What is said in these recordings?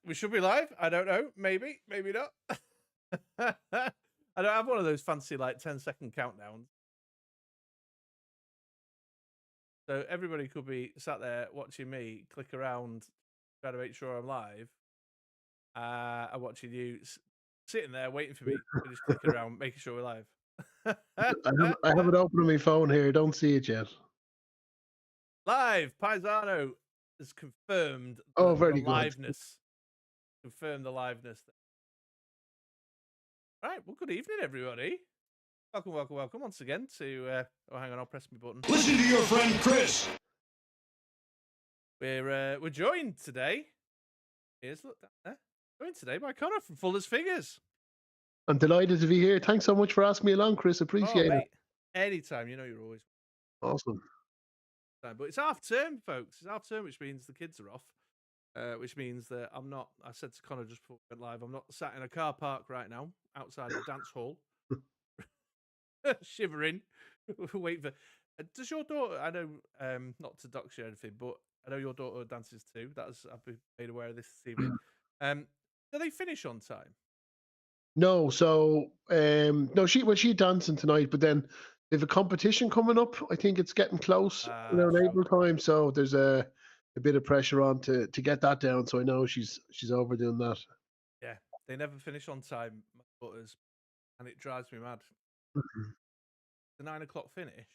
We should be live. I don't know. Maybe, maybe not. I don't have one of those fancy like 10-second countdowns. So everybody could be sat there watching me click around, trying to make sure I'm live. I'm watching you sitting there waiting for me to just click around, making sure we're live. I have it open on my phone here. Don't see it yet. Live, Paisano has confirmed Oh, the very good. liveness. Confirmed the liveness. Right, well, good evening, everybody. Welcome, welcome, welcome once again to. Oh, hang on, I'll press my button. Listen to your friend Chris. We're joined today. Here's look down there. Joined today by Conor from Fuller's Figures. I'm delighted to be here. Thanks so much for asking me along, Chris. Appreciate it. Mate, anytime. You know you're always Awesome. but it's half term, folks. It's half term, which means the kids are off. Which means that I'm not. I said to Conor just before we went live, I'm not sat in a car park right now outside the dance hall, shivering, waiting for. Does your daughter? I know, not to dox you or anything, but I know your daughter dances too. I've been made aware of this evening. Do they finish on time? No, so no, she's dancing tonight, but then they have a competition coming up. I think it's getting close around Sure. April time, so there's a bit of pressure on to get that down. So I know she's overdoing that. Yeah, they never finish on time, my daughters, and it drives me mad. Mhm. The 9 o'clock finish,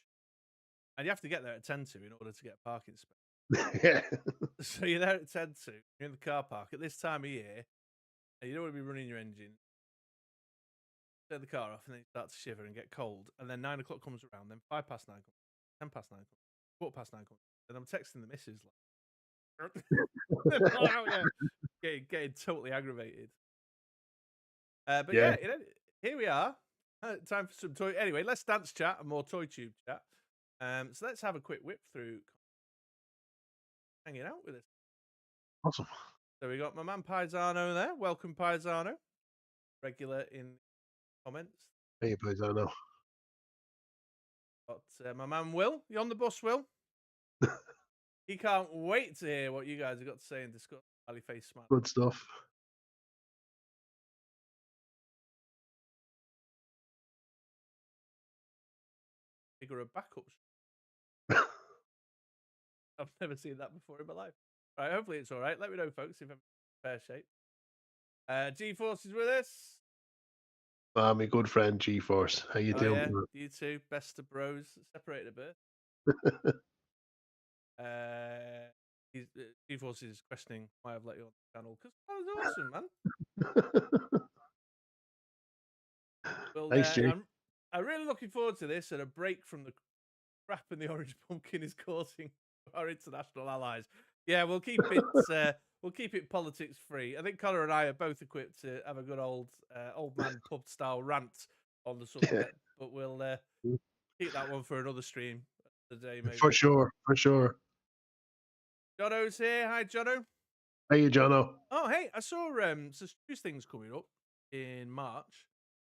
and you have to get there at 10 to in order to get a parking space. Yeah. So you're there at 10 to, you're in the car park at this time of year, and you don't want to be running your engine. Turn the car off, and then you start to shiver and get cold. And then 9 o'clock comes around, then 5 past 9 comes, 10 past 9 comes, quarter past 9 comes, and I'm texting the missus like, getting totally aggravated. But yeah, here we are. Time for some toy. Anyway, let's dance chat and more ToyTube chat. So let's have a quick whip through. Hanging out with us. Awesome. So we got my man Paisano there. Welcome, Paisano. Regular in comments. Hey, Paisano. Got my man Will. You on the bus, Will? He can't wait to hear what you guys have got to say and discuss. Valley face smile. Good stuff. Figure of backups. I've never seen that before in my life. Right, hopefully it's all right. Let me know, folks, if I'm in fair shape. G-Force is with us. My good friend G-Force. How you doing? Yeah, you two, best of bros, separated a bit. G-Force is questioning why I've let you on the channel because that was awesome, man. Well, Thanks, G. I'm really looking forward to this and a break from the crap and the orange pumpkin is causing our international allies. Yeah, we'll keep it politics free. I think Conor and I are both equipped to have a good old man pub style rant on the subject, but we'll keep that one for another stream today, maybe. For sure. Jono's here. Hi, Jono. Hey, Jono. Oh, hey, I saw some news things coming up in March.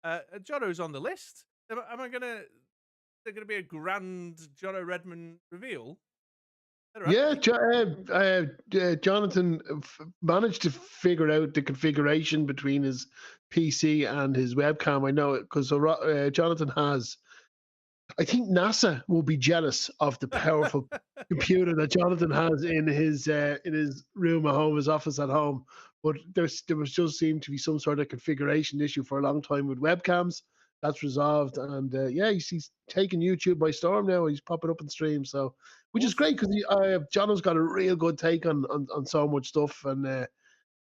Jono's on the list. Am I gonna? There gonna be a grand Jono Redmond reveal? Yeah, Jonathan managed to figure out the configuration between his PC and his webcam. I know it because Jonathan has. I think NASA will be jealous of the powerful computer that Jonathan has in his room at home, his office at home. But there just seemed to be some sort of configuration issue for a long time with webcams. That's resolved, and he's taking YouTube by storm now. He's popping up in streams, so which is great because Jono's got a real good take on so much stuff, and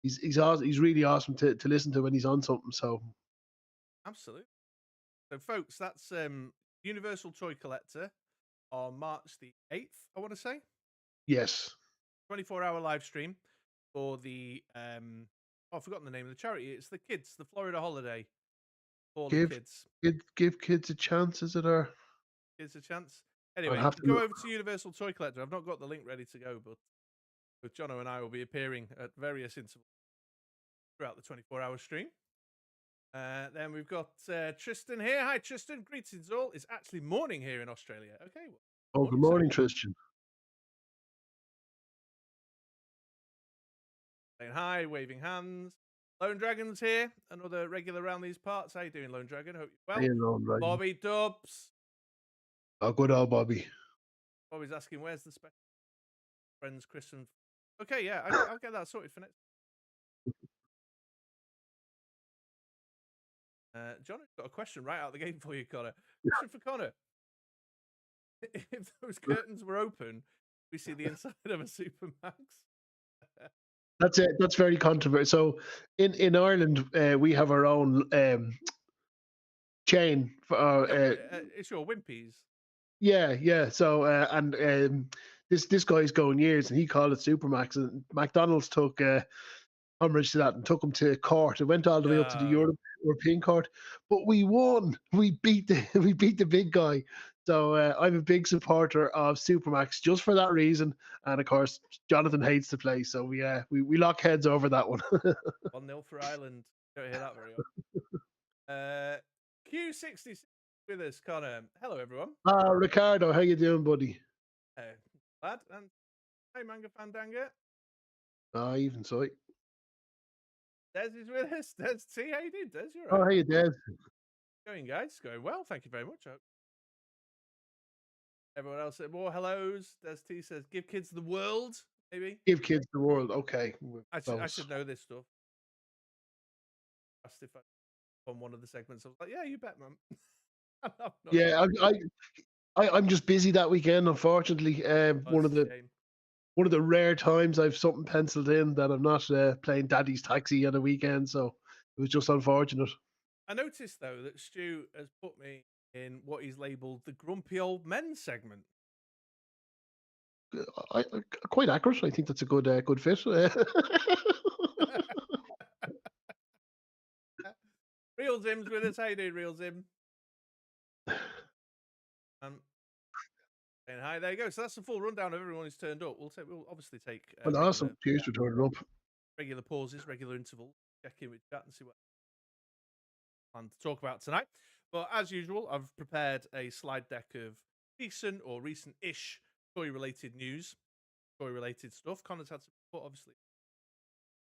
he's awesome. He's really awesome to listen to when he's on something. So absolutely. So, folks, that's Universal Toy Collector on March the 8th. I want to say yes, 24-hour live stream for the I've forgotten the name of the charity. It's the kids, the Florida holiday. The kids. Give kids a chance, is it? Or kids a chance. Anyway, go over to Universal Toy Collector. I've not got the link ready to go, but both Jono and I will be appearing at various intervals throughout the 24-hour stream. Then we've got Tristan here. Hi, Tristan. Greetings all. It's actually morning here in Australia. Okay. Well, good morning, Tristan. saying hi, waving hands. Lone Dragon's here, another regular around these parts. How you doing, Lone Dragon? Hope you're well. You know, right. Bobby Dubs. Oh, good old Bobby. Bobby's asking, where's the special friends, Chris and... Okay, yeah, I'll get that sorted for next. John has got a question right out of the game for you, Connor. Question for Connor. If those curtains were open, we see the inside of a Supermax. That's it. That's very controversial. So in Ireland, we have our own chain for it's your Wimpies. yeah. So this guy's going years, and he called it Supermax, and McDonald's took umbrage to that and took him to court. It went all the way up to the European court, but we won. We beat the big guy. So I'm a big supporter of Supermax just for that reason. And of course, Jonathan hates the place, so we lock heads over that one. 1-0 for Ireland. Don't hear that very often. Q66 with us, Connor. Hello, everyone. Ricardo, how you doing, buddy? Lad, and hey, Manga Fandanga. Even so. Des is with us. Des T, how you doing, Des? You're Oh, right. how you doing? Going, guys. Going well. Thank you very much. Everyone else said more hellos. Des T says, give kids the world, maybe. Give kids the world. Okay. I should know this stuff. Asked if I on one of the segments. I was like, yeah, you bet, man. Yeah, I'm just busy that weekend, unfortunately. One of the rare times I've something penciled in that I'm not playing Daddy's Taxi on a weekend, so it was just unfortunate. I noticed though that Stu has put me in what he's labelled the grumpy old men segment. Quite accurate. I think that's a good fit. Real Zim's with us. How you doing, Real Zim? And hi, there you go. So that's the full rundown of everyone who's turned up. We'll obviously take well, awesome. Cheers for turning up. Regular pauses, regular intervals. Check in with chat and see what I plan to talk about tonight. But as usual, I've prepared a slide deck of recent or recent-ish toy-related news, toy-related stuff. Connor's had some input, obviously.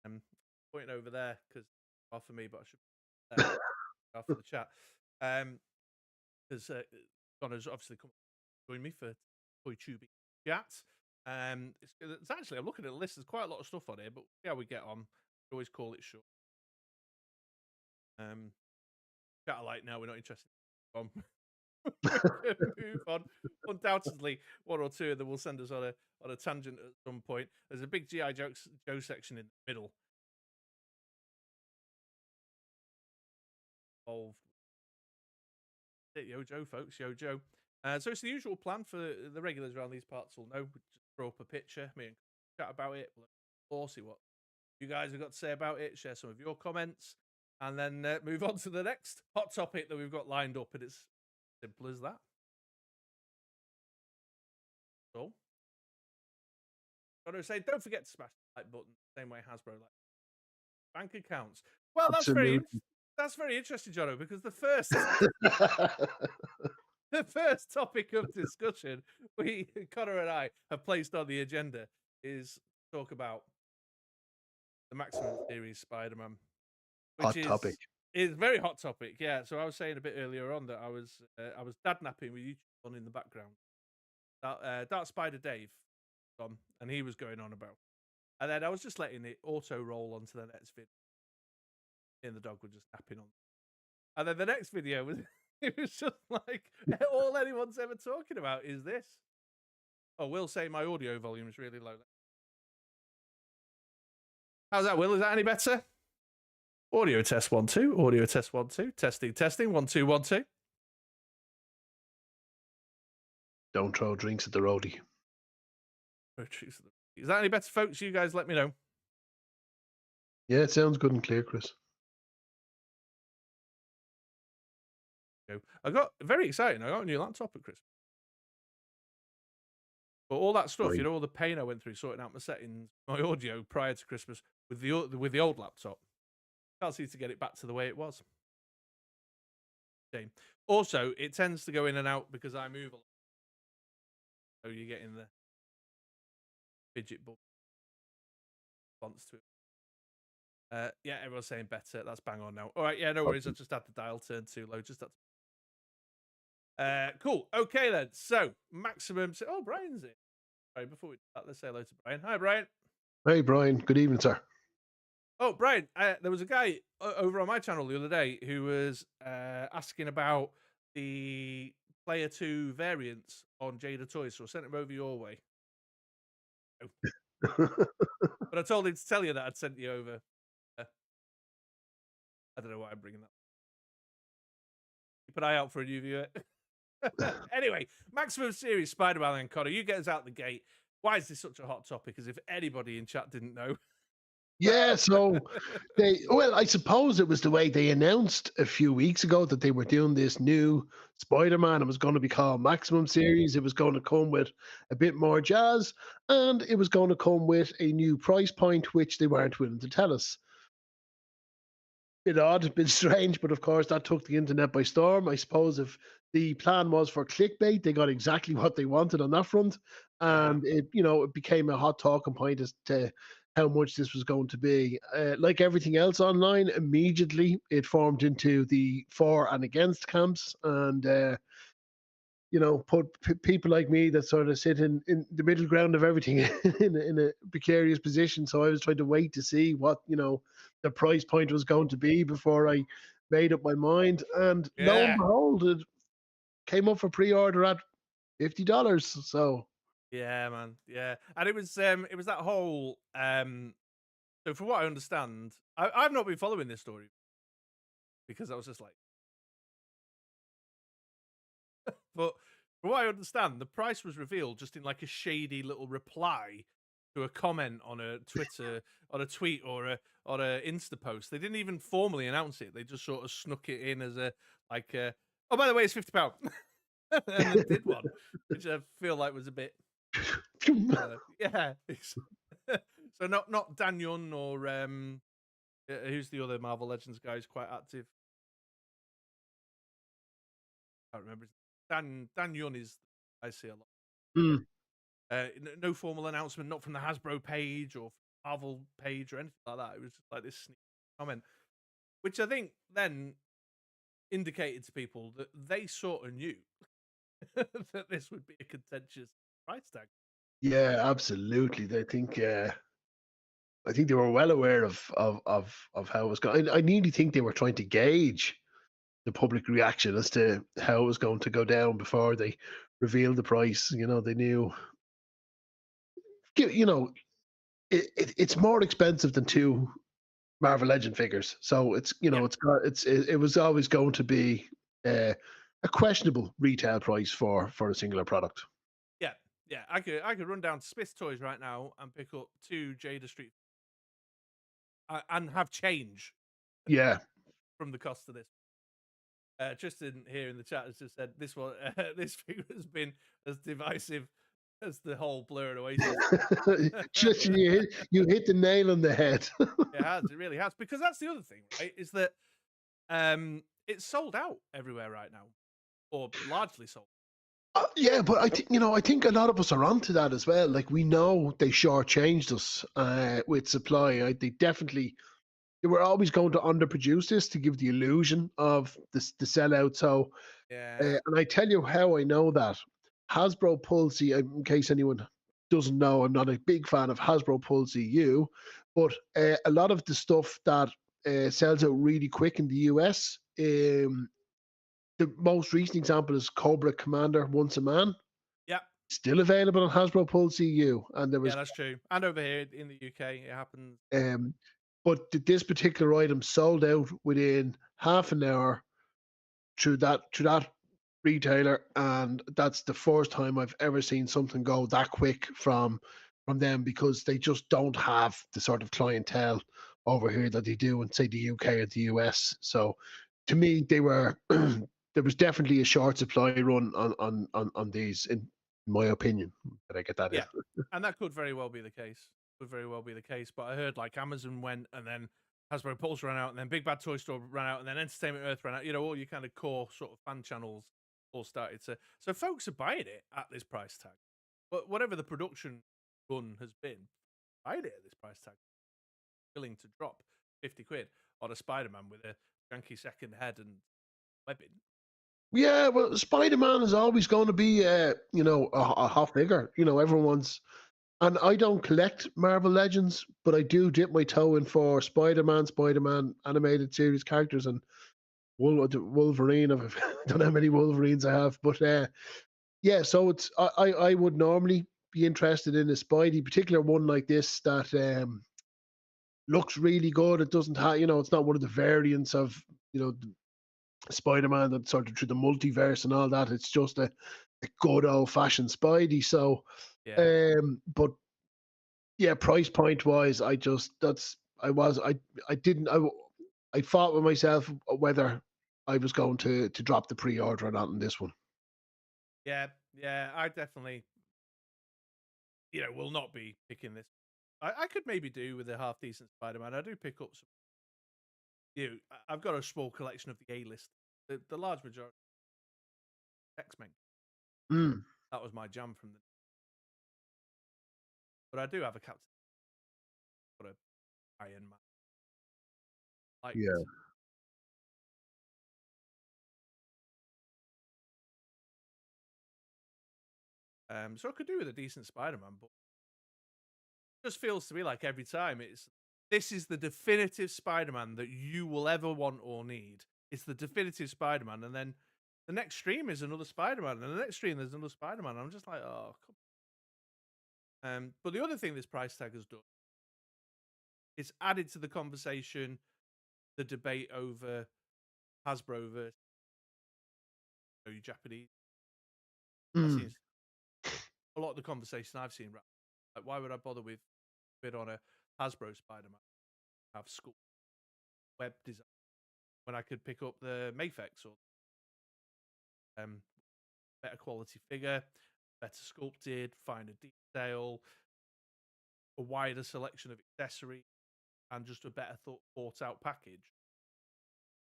I'm pointing over there because not for me, but I should put after the chat. Because Connor's obviously come join me for ToyTuber Chat. It's actually, I'm looking at the list, there's quite a lot of stuff on here, but yeah, we get on. We always call it short. Chat alike now, we're not interested. Move on. Undoubtedly, one or two of them will send us on a tangent at some point. There's a big G.I. Joe section in the middle. Involved. Yo Joe, folks, Yo Joe. So it's the usual plan for the regulars around these parts will know. We just throw up a picture, me and chat about it, or see what you guys have got to say about it, share some of your comments, and then move on to the next hot topic that we've got lined up, and it's simple as that. So, got to say, don't forget to smash the like button, same way Hasbro like bank accounts. Well, that's very interesting, Jono, because the first the first topic of discussion Conor and I have placed on the agenda is talk about the Maximum Series Spider-Man, which hot topic. Is very hot topic. Yeah. So I was saying a bit earlier on that I was dad-napping with YouTube on in the background. Dark Spider Dave on, and he was going on about, and then I was just letting it auto roll onto the next video. And the dog was just napping on, and then the next video was. It was just like, all anyone's ever talking about is this. Oh, Will say my audio volume is really low. How's that, Will? Is that any better? Audio test 1 2. Audio test 1 2. Testing 1 2 1 2. Don't throw drinks at the roadie. Is that any better, folks? You guys let me know. Yeah, it sounds good and clear, Chris. I got very exciting. I got a new laptop at Christmas. But all that stuff, all the pain I went through sorting out my settings, my audio prior to Christmas with the old laptop, can't seem to get it back to the way it was. Shame. Also, it tends to go in and out because I move a lot. So you're getting the fidget bump response to it. Yeah, everyone's saying better. That's bang on now. All right, yeah, no worries. I just had the dial turn too low. Just had cool. Okay then. So maximum. Oh, Brian's in. Right, before we start, let's say hello to Brian. Hi, Brian. Hey, Brian. Good evening, sir. Oh, Brian, there was a guy over on my channel the other day who was asking about the Player 2 variants on Jada Toys, so I sent him over your way. But I told him to tell you that I'd sent you over. I don't know why I'm bringing that. Keep an eye out for a new viewer. Anyway, Maximum Series Spider-Man and Conor, you get us out the gate. Why is this such a hot topic? As if anybody in chat didn't know. Yeah, so I suppose it was the way they announced a few weeks ago that they were doing this new Spider-Man. It was going to be called Maximum Series. It was going to come with a bit more jazz, and it was going to come with a new price point, which they weren't willing to tell us. Bit odd, a bit strange, but of course that took the internet by storm. I suppose if the plan was for clickbait, they got exactly what they wanted on that front, and it became a hot talking point as to how much this was going to be. Like everything else online, immediately it formed into the for and against camps, and put people like me that sort of sit in the middle ground of everything in a precarious position. So I was trying to wait to see what the price point was going to be before I made up my mind. And lo and behold, it came up for pre-order at $50. So yeah, man, yeah, and it was that whole so from what I understand, I've not been following this story because I was just like. But from what I understand, the price was revealed just in like a shady little reply to a comment on a Twitter, on a tweet, or on a Insta post. They didn't even formally announce it. They just sort of snuck it in as oh, by the way, it's £50. And they did one, which I feel like was a bit, yeah. So not Dan Yun or who's the other Marvel Legends guy who's quite active. I can't remember. Dan Yun is, I see a lot. No formal announcement, not from the Hasbro page or Marvel page or anything like that. It was just like this sneak comment, which I think then indicated to people that they sort of knew that this would be a contentious price tag. Yeah, absolutely. I think they were well aware of how it was going. I nearly think they were trying to gauge the public reaction as to how it was going to go down before they revealed the price. They knew. It's more expensive than two Marvel Legend figures, so it's it was always going to be a questionable retail price for a singular product. Yeah. I could run down to Smith's Toys right now and pick up 2 Jada Street and have change. Yeah, from the cost of this. Tristan here in the chat has just said this one. This figure has been as divisive as the whole Blur and Oasis. Just you hit the nail on the head. It has. It really has. Because that's the other thing, right? Is that it's sold out everywhere right now, or largely sold. Yeah, but I think a lot of us are onto that as well. Like we know they shortchanged us with supply. They were always going to underproduce this to give the illusion of the sellout. So, yeah. And I tell you how I know that. Hasbro Pulse, in case anyone doesn't know, I'm not a big fan of Hasbro Pulse EU, but a lot of the stuff that sells out really quick in the US, the most recent example is Cobra Commander Once a Man. Yeah. Still available on Hasbro Pulse EU. And there was, yeah, that's true. And over here in the UK, it happens. But this particular item sold out within half an hour through that retailer, and that's the first time I've ever seen something go that quick from them, because they just don't have the sort of clientele over here that they do in, say, the UK or the US. So to me, they were there was definitely a short supply run on these, in my opinion. Did I get that in? And that could very well be the case. But I heard like Amazon went, and then Hasbro Pulse ran out, and then Big Bad Toy Store ran out, and then Entertainment Earth ran out. All your kind of core sort of fan channels all started to. So folks are buying it at this price tag. But whatever the production run has been, buying it at this price tag, willing to drop. 50 quid on a Spider-Man with a janky second head and webbing. Yeah, well, Spider-Man is always going to be, a hot figure. Everyone's, and I don't collect Marvel Legends, but I do dip my toe in for Spider-Man animated series characters, and Wolverine. I don't know how many Wolverines I have, but yeah. So it's I would normally be interested in a Spidey, particular one like this that looks really good. It doesn't have, it's not one of the variants of Spider-Man that's sort of through the multiverse and all that. It's just a good old-fashioned Spidey. So, Yeah. but yeah, price point wise, I fought with myself whether I was going to drop the pre-order or not on this one. Yeah, I definitely, will not be picking this. I could maybe do with a half decent Spider-Man. I do pick up some. I've got a small collection of the A-list. The large majority, X-Men. Mm. That was my jam from the. But I do have a Captain. Got a Iron Man. Like, Yeah. So I could do with a decent Spider-Man, but it just feels to me like every time this is the definitive Spider-Man that you will ever want or need. It's the definitive Spider-Man, and then the next stream is another Spider-Man, and the next stream there's another Spider-Man. I'm just like, oh, come. But the other thing this price tag has done is added to the conversation, the debate over Hasbro versus Japanese. That seems a lot of the conversation I've seen. Like, why would I bother with bid on a Hasbro Spider-Man? Have school web design when I could pick up the Mafex or better quality figure, better sculpted, finer detail, a wider selection of accessories, and just a better thought out package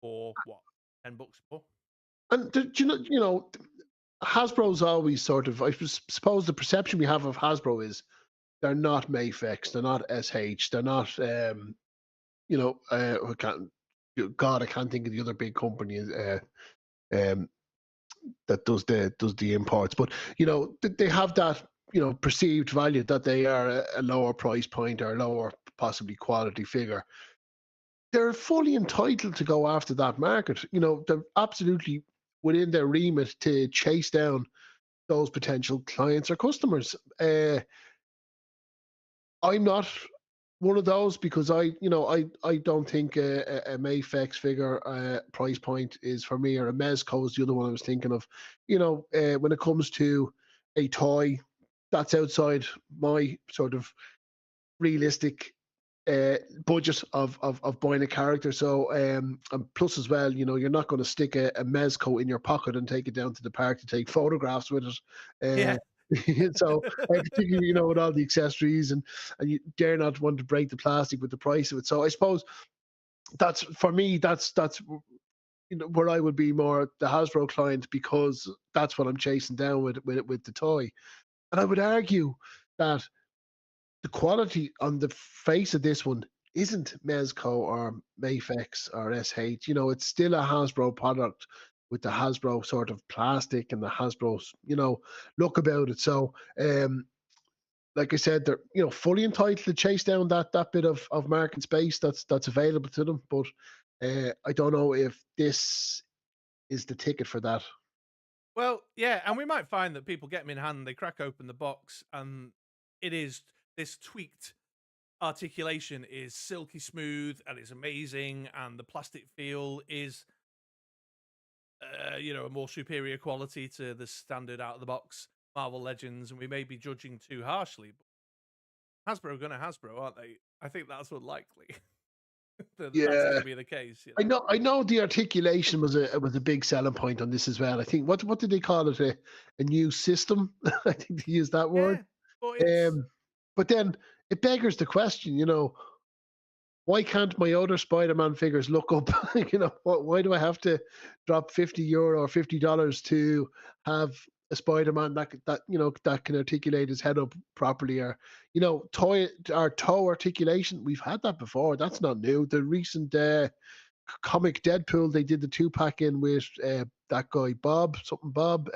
for what, $10 more? And do you know, Hasbro's always sort of, I suppose the perception we have of Hasbro is they're not Mafex, they're not SH, they're not, I can't think of the other big company that does the imports, but they have that perceived value that they are a lower price point or a lower possibly quality figure. They're fully entitled to go after that market. They're absolutely within their remit to chase down those potential clients or customers. I'm not one of those because I don't think a Mafex figure price point is for me, or a Mezco is the other one I was thinking of. When it comes to a toy, that's outside my sort of realistic budget of buying a character. So and plus as well, you're not going to stick a Mezco in your pocket and take it down to the park to take photographs with it. Yeah. So particularly, with all the accessories and you dare not want to break the plastic with the price of it. So I suppose that's for me, that's where I would be more the Hasbro client, because that's what I'm chasing down with the toy. And I would argue that the quality on the face of this one isn't Mezco or Mafex or SH. It's still a Hasbro product with the Hasbro sort of plastic and the Hasbro's, look about it. So, like I said, they're fully entitled to chase down that bit of market space that's available to them. But I don't know if this is the ticket for that. Well, yeah, and we might find that people get them in hand, they crack open the box, and it is this tweaked articulation is silky smooth and it's amazing, and the plastic feel is a more superior quality to the standard out of the box Marvel Legends, and we may be judging too harshly, but Hasbro are gonna Hasbro, aren't they? I think that's unlikely. That's gonna be the case. I know the articulation was a big selling point on this as well. I think what did they call it, a new system? I think they used that word. But then it beggars the question, why can't my other Spider-Man figures look up? Why do I have to drop €50 or $50 to have a Spider-Man that can articulate his head up properly, or toe articulation. We've had that before. That's not new. The recent comic Deadpool, they did the 2-pack in with that guy Bob, something Bob.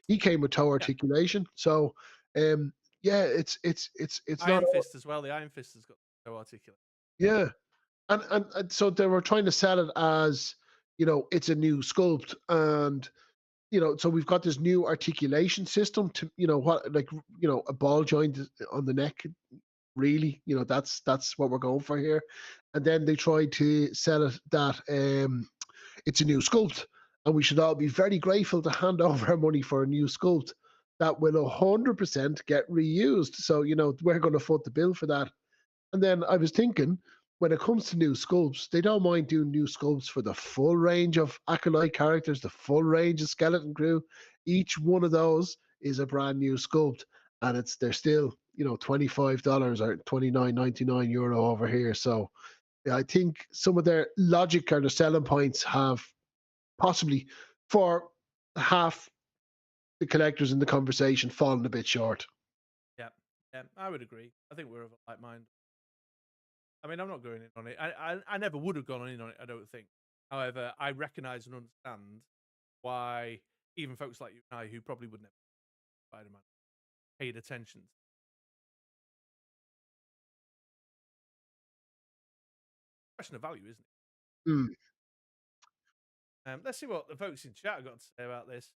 He came with toe articulation. So yeah, it's Iron not. Fist as well. The Iron Fist has got toe articulation. Yeah, and so they were trying to sell it as, it's a new sculpt, and so we've got this new articulation system to, a ball joint on the neck. Really, that's what we're going for here. And then they tried to sell it that it's a new sculpt, and we should all be very grateful to hand over our money for a new sculpt that will 100% get reused. So, we're going to foot the bill for that. And then I was thinking, when it comes to new sculpts, they don't mind doing new sculpts for the full range of Acolyte characters, the full range of Skeleton Crew. Each one of those is a brand new sculpt, and they're still, $25 or €29.99 over here. So yeah, I think some of their logic or their selling points have possibly, for half the collectors in the conversation, fallen a bit short. Yeah, I would agree. I think we're of a like mind. I mean, I'm not going in on it. I never would have gone in on it, I don't think. However, I recognise and understand why even folks like you and I, who probably would never Spider-Man, paid attention. Question of value, isn't it? Mm. Let's see what the folks in chat have got to say about this.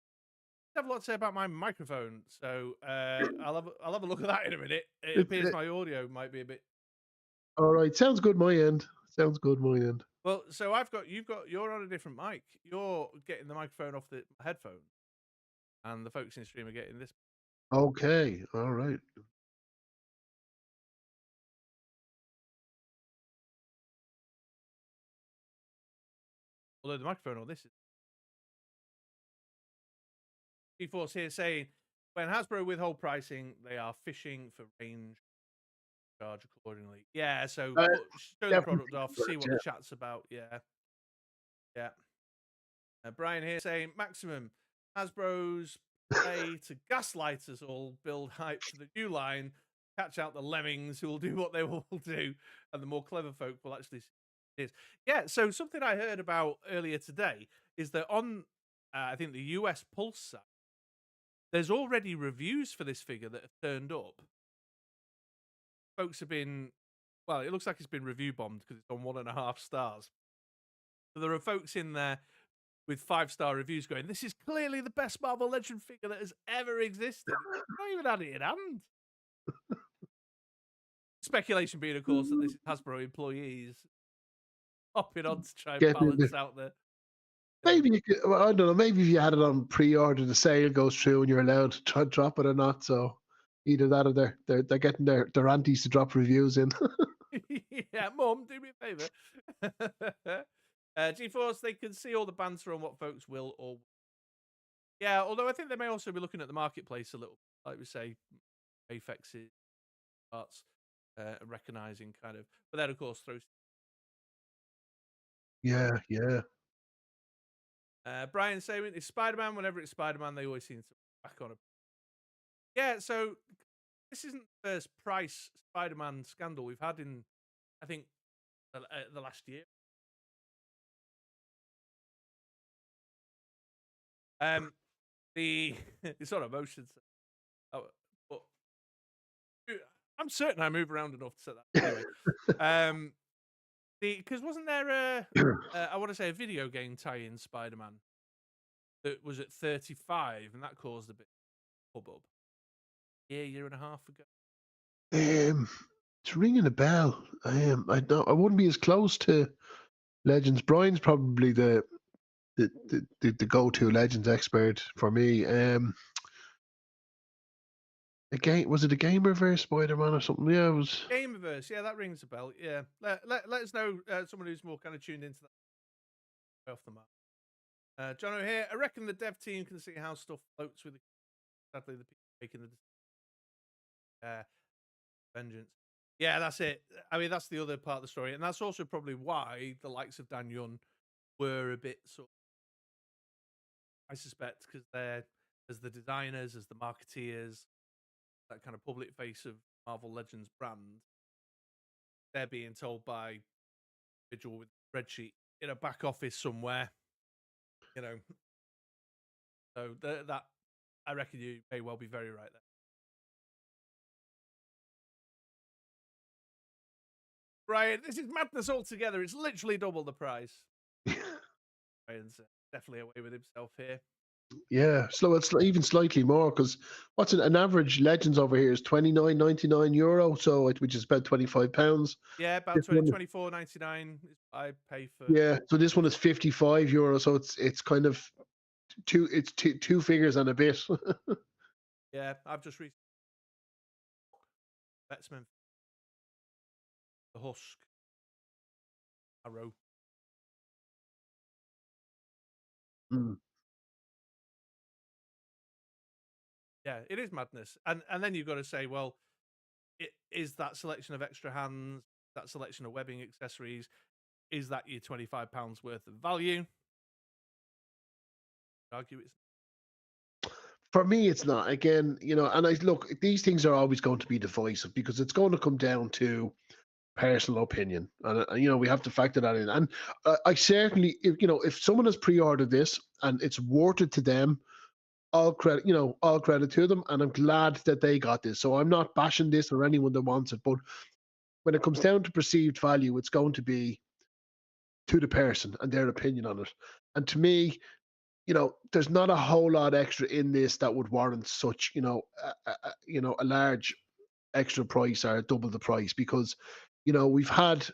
I have a lot to say about my microphone, so I'll have a look at that in a minute. It appears my audio might be a bit. All right, sounds good. My end. Sounds good. My end. Well, so you're on a different mic. You're getting the microphone off the headphone, and the folks in stream are getting this. Okay. All right. Although the microphone on this is. G-Force here saying, when Hasbro withhold pricing, they are fishing for range, charge accordingly. Yeah, so show the product off, see what the chat's about. Yeah. Brian here saying, maximum Hasbro's pay to gaslight us all, build hype for the new line, catch out the lemmings who will do what they will do, and the more clever folk will actually see what it is. Yeah, so something I heard about earlier today is that on, I think, the US Pulse site, there's already reviews for this figure that have turned up. Folks have been, well, it looks like it's been review bombed because it's on 1.5 stars. So there are folks in there with 5-star reviews going, this is clearly the best Marvel Legend figure that has ever existed. Not even had it in hand. Speculation being, of course, that this is Hasbro employees hopping on to try and balance out the. Maybe you could, well, I don't know. Maybe if you had it on pre-order, the sale goes through and you're allowed to try drop it or not. So either that or they're getting their aunties to drop reviews in. Yeah, Mum, do me a favour. G-Force, they can see all the banter on what folks will or. Yeah, although I think they may also be looking at the marketplace a little, like we say, affixes, parts, recognising kind of. But then, of course, throws. Yeah. Brian saying it's Spider-Man. Whenever it's Spider-Man, they always seem to back on it. Yeah, so this isn't the first price Spider-Man scandal we've had in, I think, the last year. The sort of emotions. But I'm certain I move around enough to say that. Anyway, because wasn't there I want to say a video game tie-in Spider-Man that was at 35, and that caused a bit of hubbub. Year and a half ago. It's ringing a bell. I wouldn't be as close to Legends. Brian's probably the go-to Legends expert for me. Again, was it a Gamerverse Spider-Man or something? Yeah, it was. Gamerverse, yeah, that rings a bell. Yeah, let us know, someone who's more kind of tuned into that off the map. John O'Hare, I reckon the dev team can see how stuff floats with sadly the people making the vengeance. Yeah, that's it. I mean, that's the other part of the story, and that's also probably why the likes of Dan Yun were a bit sort of, I suspect, because there's as the designers, as the marketeers, that kind of public face of Marvel Legends brand, they're being told by individual with a spreadsheet in a back office somewhere, you know. So that I reckon you may well be very right there. Brian, this is madness altogether. It's literally double the price. Brian's definitely away with himself here. Yeah, so it's even slightly more because what's an average Legends over here is €29.99, so which is about £25. Yeah, about This one- 24.99 is what I pay for. Yeah, so this one is €55, so it's kind of two figures and a bit. Yeah, I've just recently Batsman, the Husk, Arrow. Mm. Yeah, it is madness. And then you've got to say, well, is that selection of extra hands, that selection of webbing accessories, is that your £25 worth of value? I'd argue it's For me, it's not. Again, and I look, these things are always going to be divisive because it's going to come down to personal opinion, and we have to factor that in. And I certainly, if someone has pre-ordered this and it's worth it to them, all credit to them, and I'm glad that they got this. So I'm not bashing this or anyone that wants it, but when it comes down to perceived value, it's going to be to the person and their opinion on it. And to me, there's not a whole lot extra in this that would warrant such, a large extra price or double the price, because we've had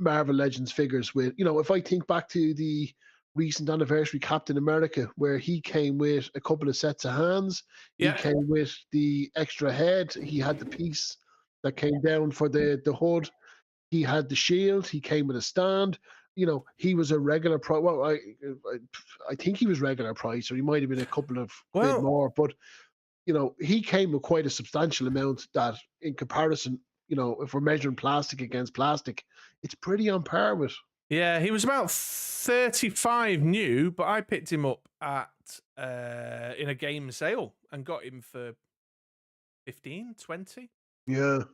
Marvel Legends figures with, if I think back to the recent anniversary Captain America, where he came with a couple of sets of hands. Yeah. He came with the extra head. He had the piece that came down for the hood. He had the shield. He came with a stand. He was a regular price. Well, I think he was regular price, or he might have been a couple of bit more. But he came with quite a substantial amount that, in comparison, if we're measuring plastic against plastic, it's pretty on par with. Yeah, he was about 35 new, but I picked him up at in a game sale and got him for 15, 20. Yeah.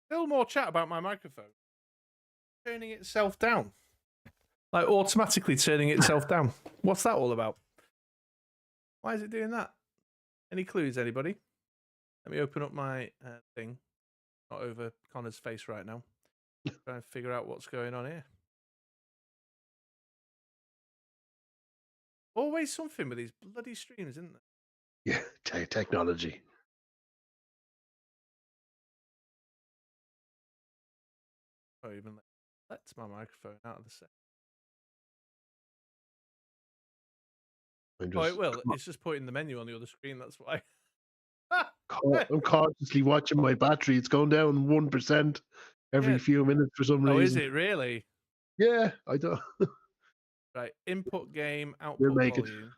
Still more chat about my microphone. Turning itself down. Like automatically turning itself down. What's that all about? Why is it doing that? Any clues, anybody? Let me open up my thing. Not over Connor's face right now. Trying to figure out what's going on here. Always something with these bloody streams, isn't there? Yeah, technology. Oh, even let's my microphone out of the set. Oh, it will. It's just pointing the menu on the other screen. That's why. I'm cautiously watching my battery. It's going down 1% every few minutes for some reason. Oh, is it really? Yeah, I don't. Right, input game, output volume,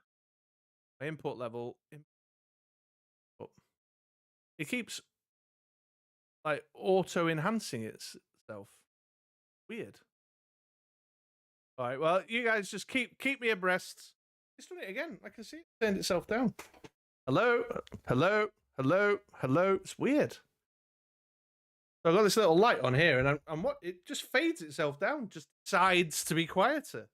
input level. Input. It keeps like auto enhancing itself. Weird. All right, well, you guys just keep me abreast. It's done it again. I can see it turned itself down. Hello. It's weird. So I've got this little light on here, and what it just fades itself down, just decides to be quieter.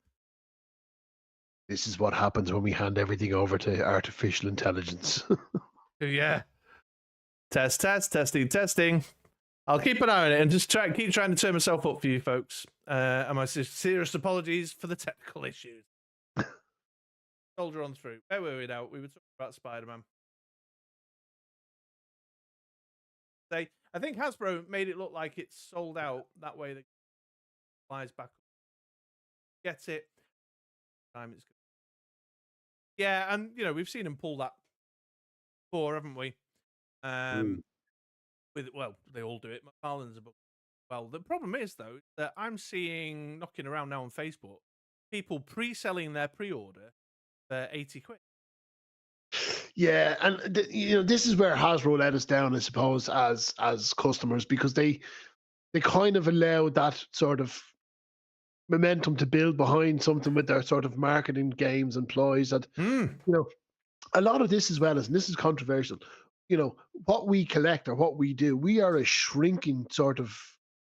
This is what happens when we hand everything over to artificial intelligence. Yeah. Testing. I'll keep an eye on it and just keep trying to turn myself up for you folks. And my serious apologies for the technical issues. Soldier on through. Where were we now? We were talking about Spider-Man. I think Hasbro made it look like it's sold out. That way, the flies back. Get it. Time it's good. Yeah, and we've seen him pull that before, haven't we? They all do it. McFarlane's a book. Well, the problem is though that I'm seeing knocking around now on Facebook people pre-selling their pre-order for 80 quid. Yeah, and this is where Hasbro let us down, I suppose, as customers, because they kind of allow that sort of momentum to build behind something with their sort of marketing games and ploys that a lot of this as well and this is controversial. You know, what we collect or what we do, we are a shrinking sort of,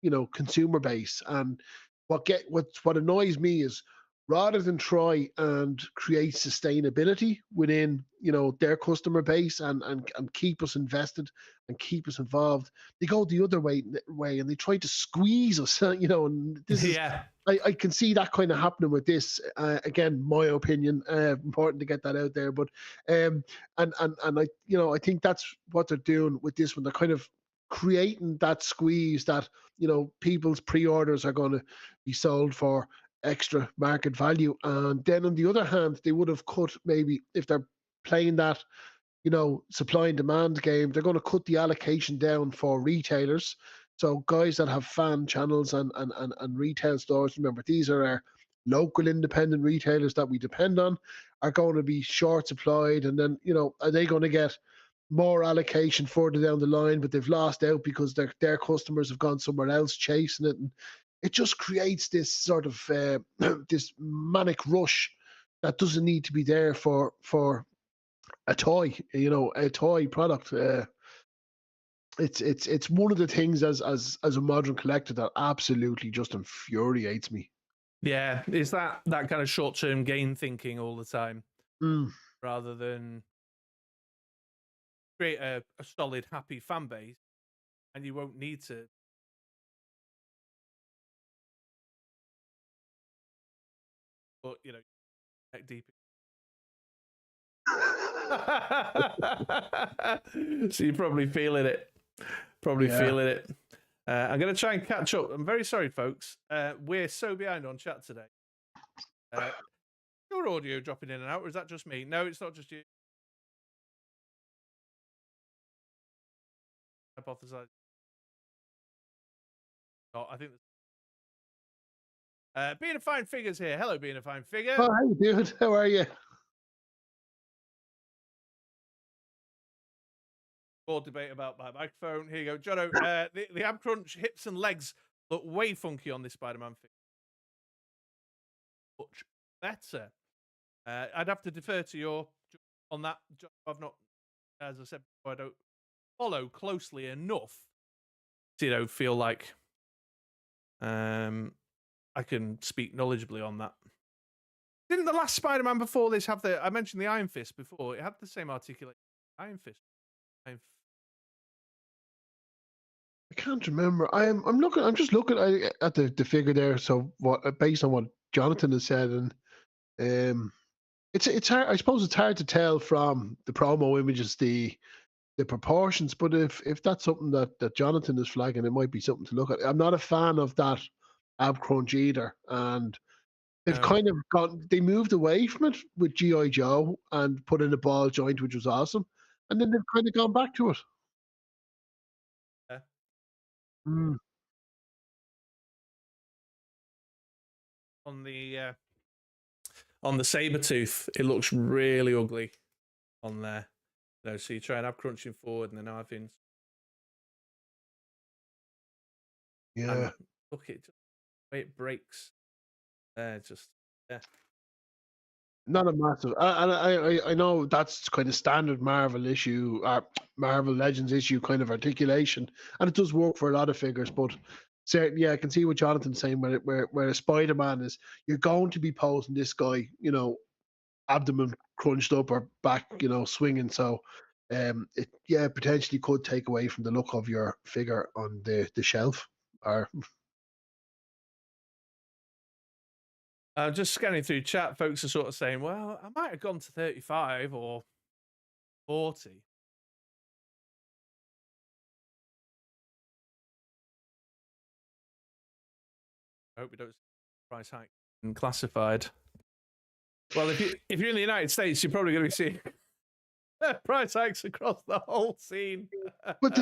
you know, consumer base. And what annoys me is rather than try and create sustainability within, you know, their customer base and keep us invested and keep us involved, they go the other way and they try to squeeze us, you know, and this is Yeah. I can see that kind of happening with this. Again, my opinion. Important to get that out there. But and I, you know, I think that's what they're doing with this one. They're kind of creating that squeeze that, you know, people's pre-orders are going to be sold for extra market value. And then on the other hand, they would have cut, maybe if they're playing that, you know, supply and demand game, they're going to cut the allocation down for retailers. So guys that have fan channels and retail stores, remember, these are our local independent retailers that we depend on, are going to be short supplied. And then, you know, are they going to get more allocation further down the line, but they've lost out because their customers have gone somewhere else chasing it? And it just creates this sort of this manic rush that doesn't need to be there for a toy, you know, a toy product. It's one of the things as a modern collector that absolutely just infuriates me. Yeah, it's that kind of short-term gain thinking all the time, rather than create a solid, happy fan base, and you won't need to. But you know, neck deep. So you're probably feeling it. Feeling it. I'm going to try and catch up. I'm very sorry, folks. We're so behind on chat today. Your audio dropping in and out, or is that just me? No, it's not just you. Hypothesize. Oh, I think. Being a Fine Figure's here. Hello, Being a Fine Figure. Oh, how you doing? How are you? More debate about my microphone. Here you go, Jono. The ab crunch hips and legs look way funky on this Spider-Man figure. Much better. I'd have to defer to your on that. I've not, as I said before, I don't follow closely enough to, you know, feel like I can speak knowledgeably on that. Didn't the last Spider-Man before this have the? I mentioned the Iron Fist before. It had the same articulation. Iron Fist. I can't remember. I'm looking. I'm just looking at the figure there. So what, based on what Jonathan has said, and it's hard. I suppose it's hard to tell from the promo images the proportions. But if that's something that Jonathan is flagging, it might be something to look at. I'm not a fan of that ab crunch either, and they've kind of they moved away from it with G.I. Joe and put in a ball joint, which was awesome, and then they've kind of gone back to it. On the Sabretooth, it looks really ugly on there. You know, so you try and have crunching forward and then having. Yeah. And look, the way it breaks. Just yeah. Not a massive. I know that's kind of standard Marvel issue, Marvel Legends issue kind of articulation, and it does work for a lot of figures. But certainly, yeah, I can see what Jonathan's saying. Where a Spider-Man is, you're going to be posing this guy, you know, abdomen crunched up or back, you know, swinging. So, it potentially could take away from the look of your figure on the shelf. Or Just scanning through chat, folks are sort of saying, well, I might have gone to 35 or 40. I hope we don't see price hike and classified. Well, if you're in the United States, you're probably going to be seeing price hikes across the whole scene. but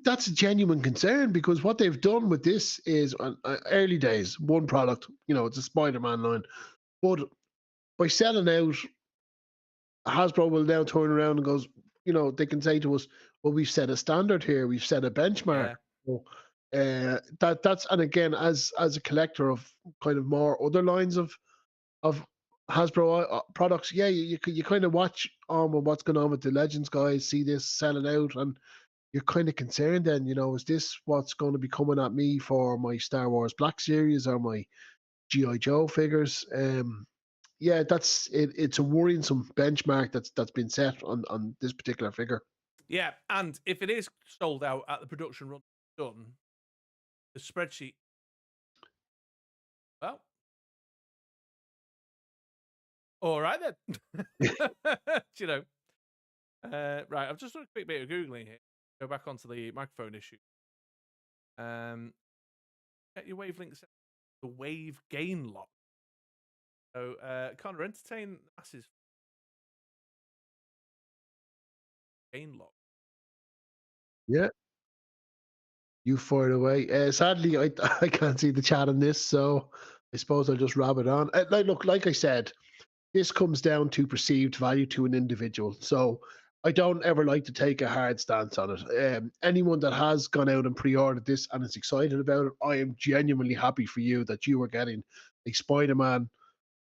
that's a genuine concern, because what they've done with this is early days, one product, you know, it's a Spider-Man line, but by selling out, Hasbro will now turn around and goes, you know, they can say to us, well, we've set a standard here, we've set a benchmark. Yeah. So, that's, and again, as a collector of kind of more other lines of Hasbro products, yeah, you kind of watch on what's going on with the Legends guys, see this selling out, and you're kind of concerned then, is this what's going to be coming at me for my Star Wars Black Series or my G.I. Joe figures? Yeah, that's it. It's a worrisome benchmark that's been set on this particular figure. Yeah, and if it is sold out at the production run done, the spreadsheet, well, all right then. Right, I've just done a quick bit of Googling here. Go back onto the microphone issue. Get your wavelengths, the wave gain lock. So, Conor, entertain masses. Gain lock. Yeah. You fire it away. Sadly, I can't see the chat on this, so I suppose I'll just wrap it on. Look, like I said, this comes down to perceived value to an individual. So I don't ever like to take a hard stance on it. Anyone that has gone out and pre-ordered this and is excited about it, I am genuinely happy for you that you are getting a Spider-Man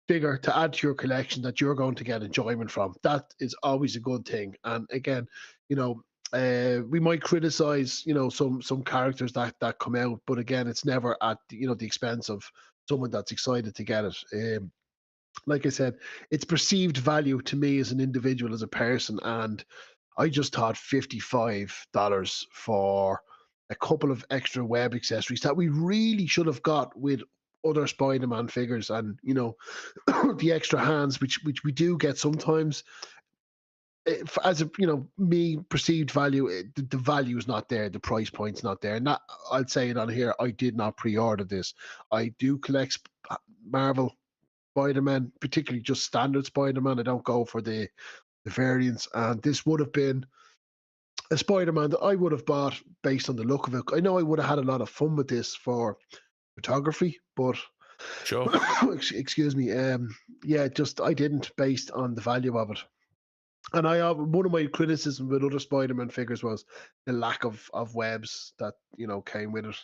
figure to add to your collection that you're going to get enjoyment from. That is always a good thing. And again, we might criticize, some characters that come out, but again, it's never at the expense of someone that's excited to get it. Like I said, it's perceived value to me as an individual, as a person, and I just thought $55 for a couple of extra web accessories that we really should have got with other Spider-Man figures, and the extra hands, which we do get sometimes. As a me perceived value, the value is not there, the price point's not there, and that, I'll say it on here, I did not pre-order this. I do collect Marvel Spider-Man, particularly just standard Spider-Man. I don't go for the variants, and this would have been a Spider-Man that I would have bought based on the look of it. I know I would have had a lot of fun with this for photography, but sure. Excuse me. Yeah, just I didn't, based on the value of it. And one of my criticisms with other Spider-Man figures was the lack of webs that came with it.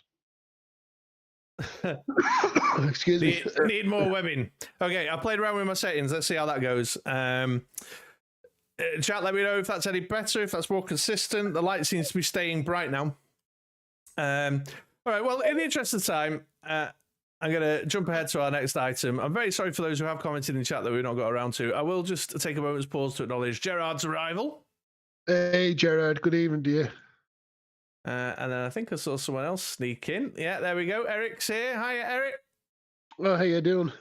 Excuse me. Need more webbing. Okay, I played around with my settings. Let's see how that goes. Chat, let me know if that's any better, if that's more consistent. The light seems to be staying bright now. All right, well, in the interest of time, I'm going to jump ahead to our next item. I'm very sorry for those who have commented in chat that we've not got around to. I will just take a moment's pause to acknowledge Gerard's arrival. Hey, Gerard. Good evening to you. And then I think I saw someone else sneak in. Yeah, there we go. Eric's here. Hiya, Eric. Oh, how you doing?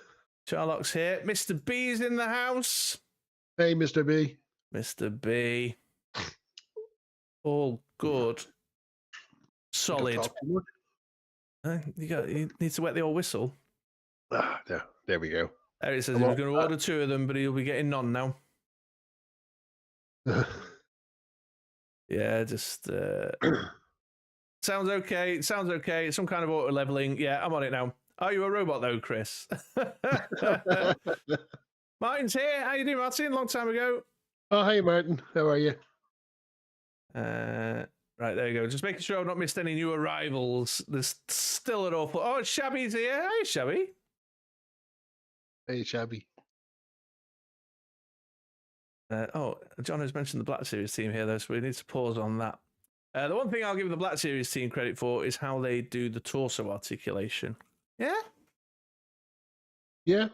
Sherlock's here. Mr. B's in the house. Hey, Mr. B. Mr. B. All good. Solid. You need to wet the old whistle. There we go. Eric says he was going to order 2 of them, but he'll be getting none now. Yeah, just sounds okay. Sounds okay. Some kind of auto leveling. Yeah, I'm on it now. Are you a robot though, Chris? Martin's here. How you doing, Martin? Long time ago. Oh, hey, Martin. How are you? Right, there you go. Just making sure I've not missed any new arrivals. There's still an awful... Oh, Shabby's here. Hey, Shabby. Hey, Shabby. John has mentioned the Black Series team here, though, so we need to pause on that. The one thing I'll give the Black Series team credit for is how they do the torso articulation. Yeah? Yeah.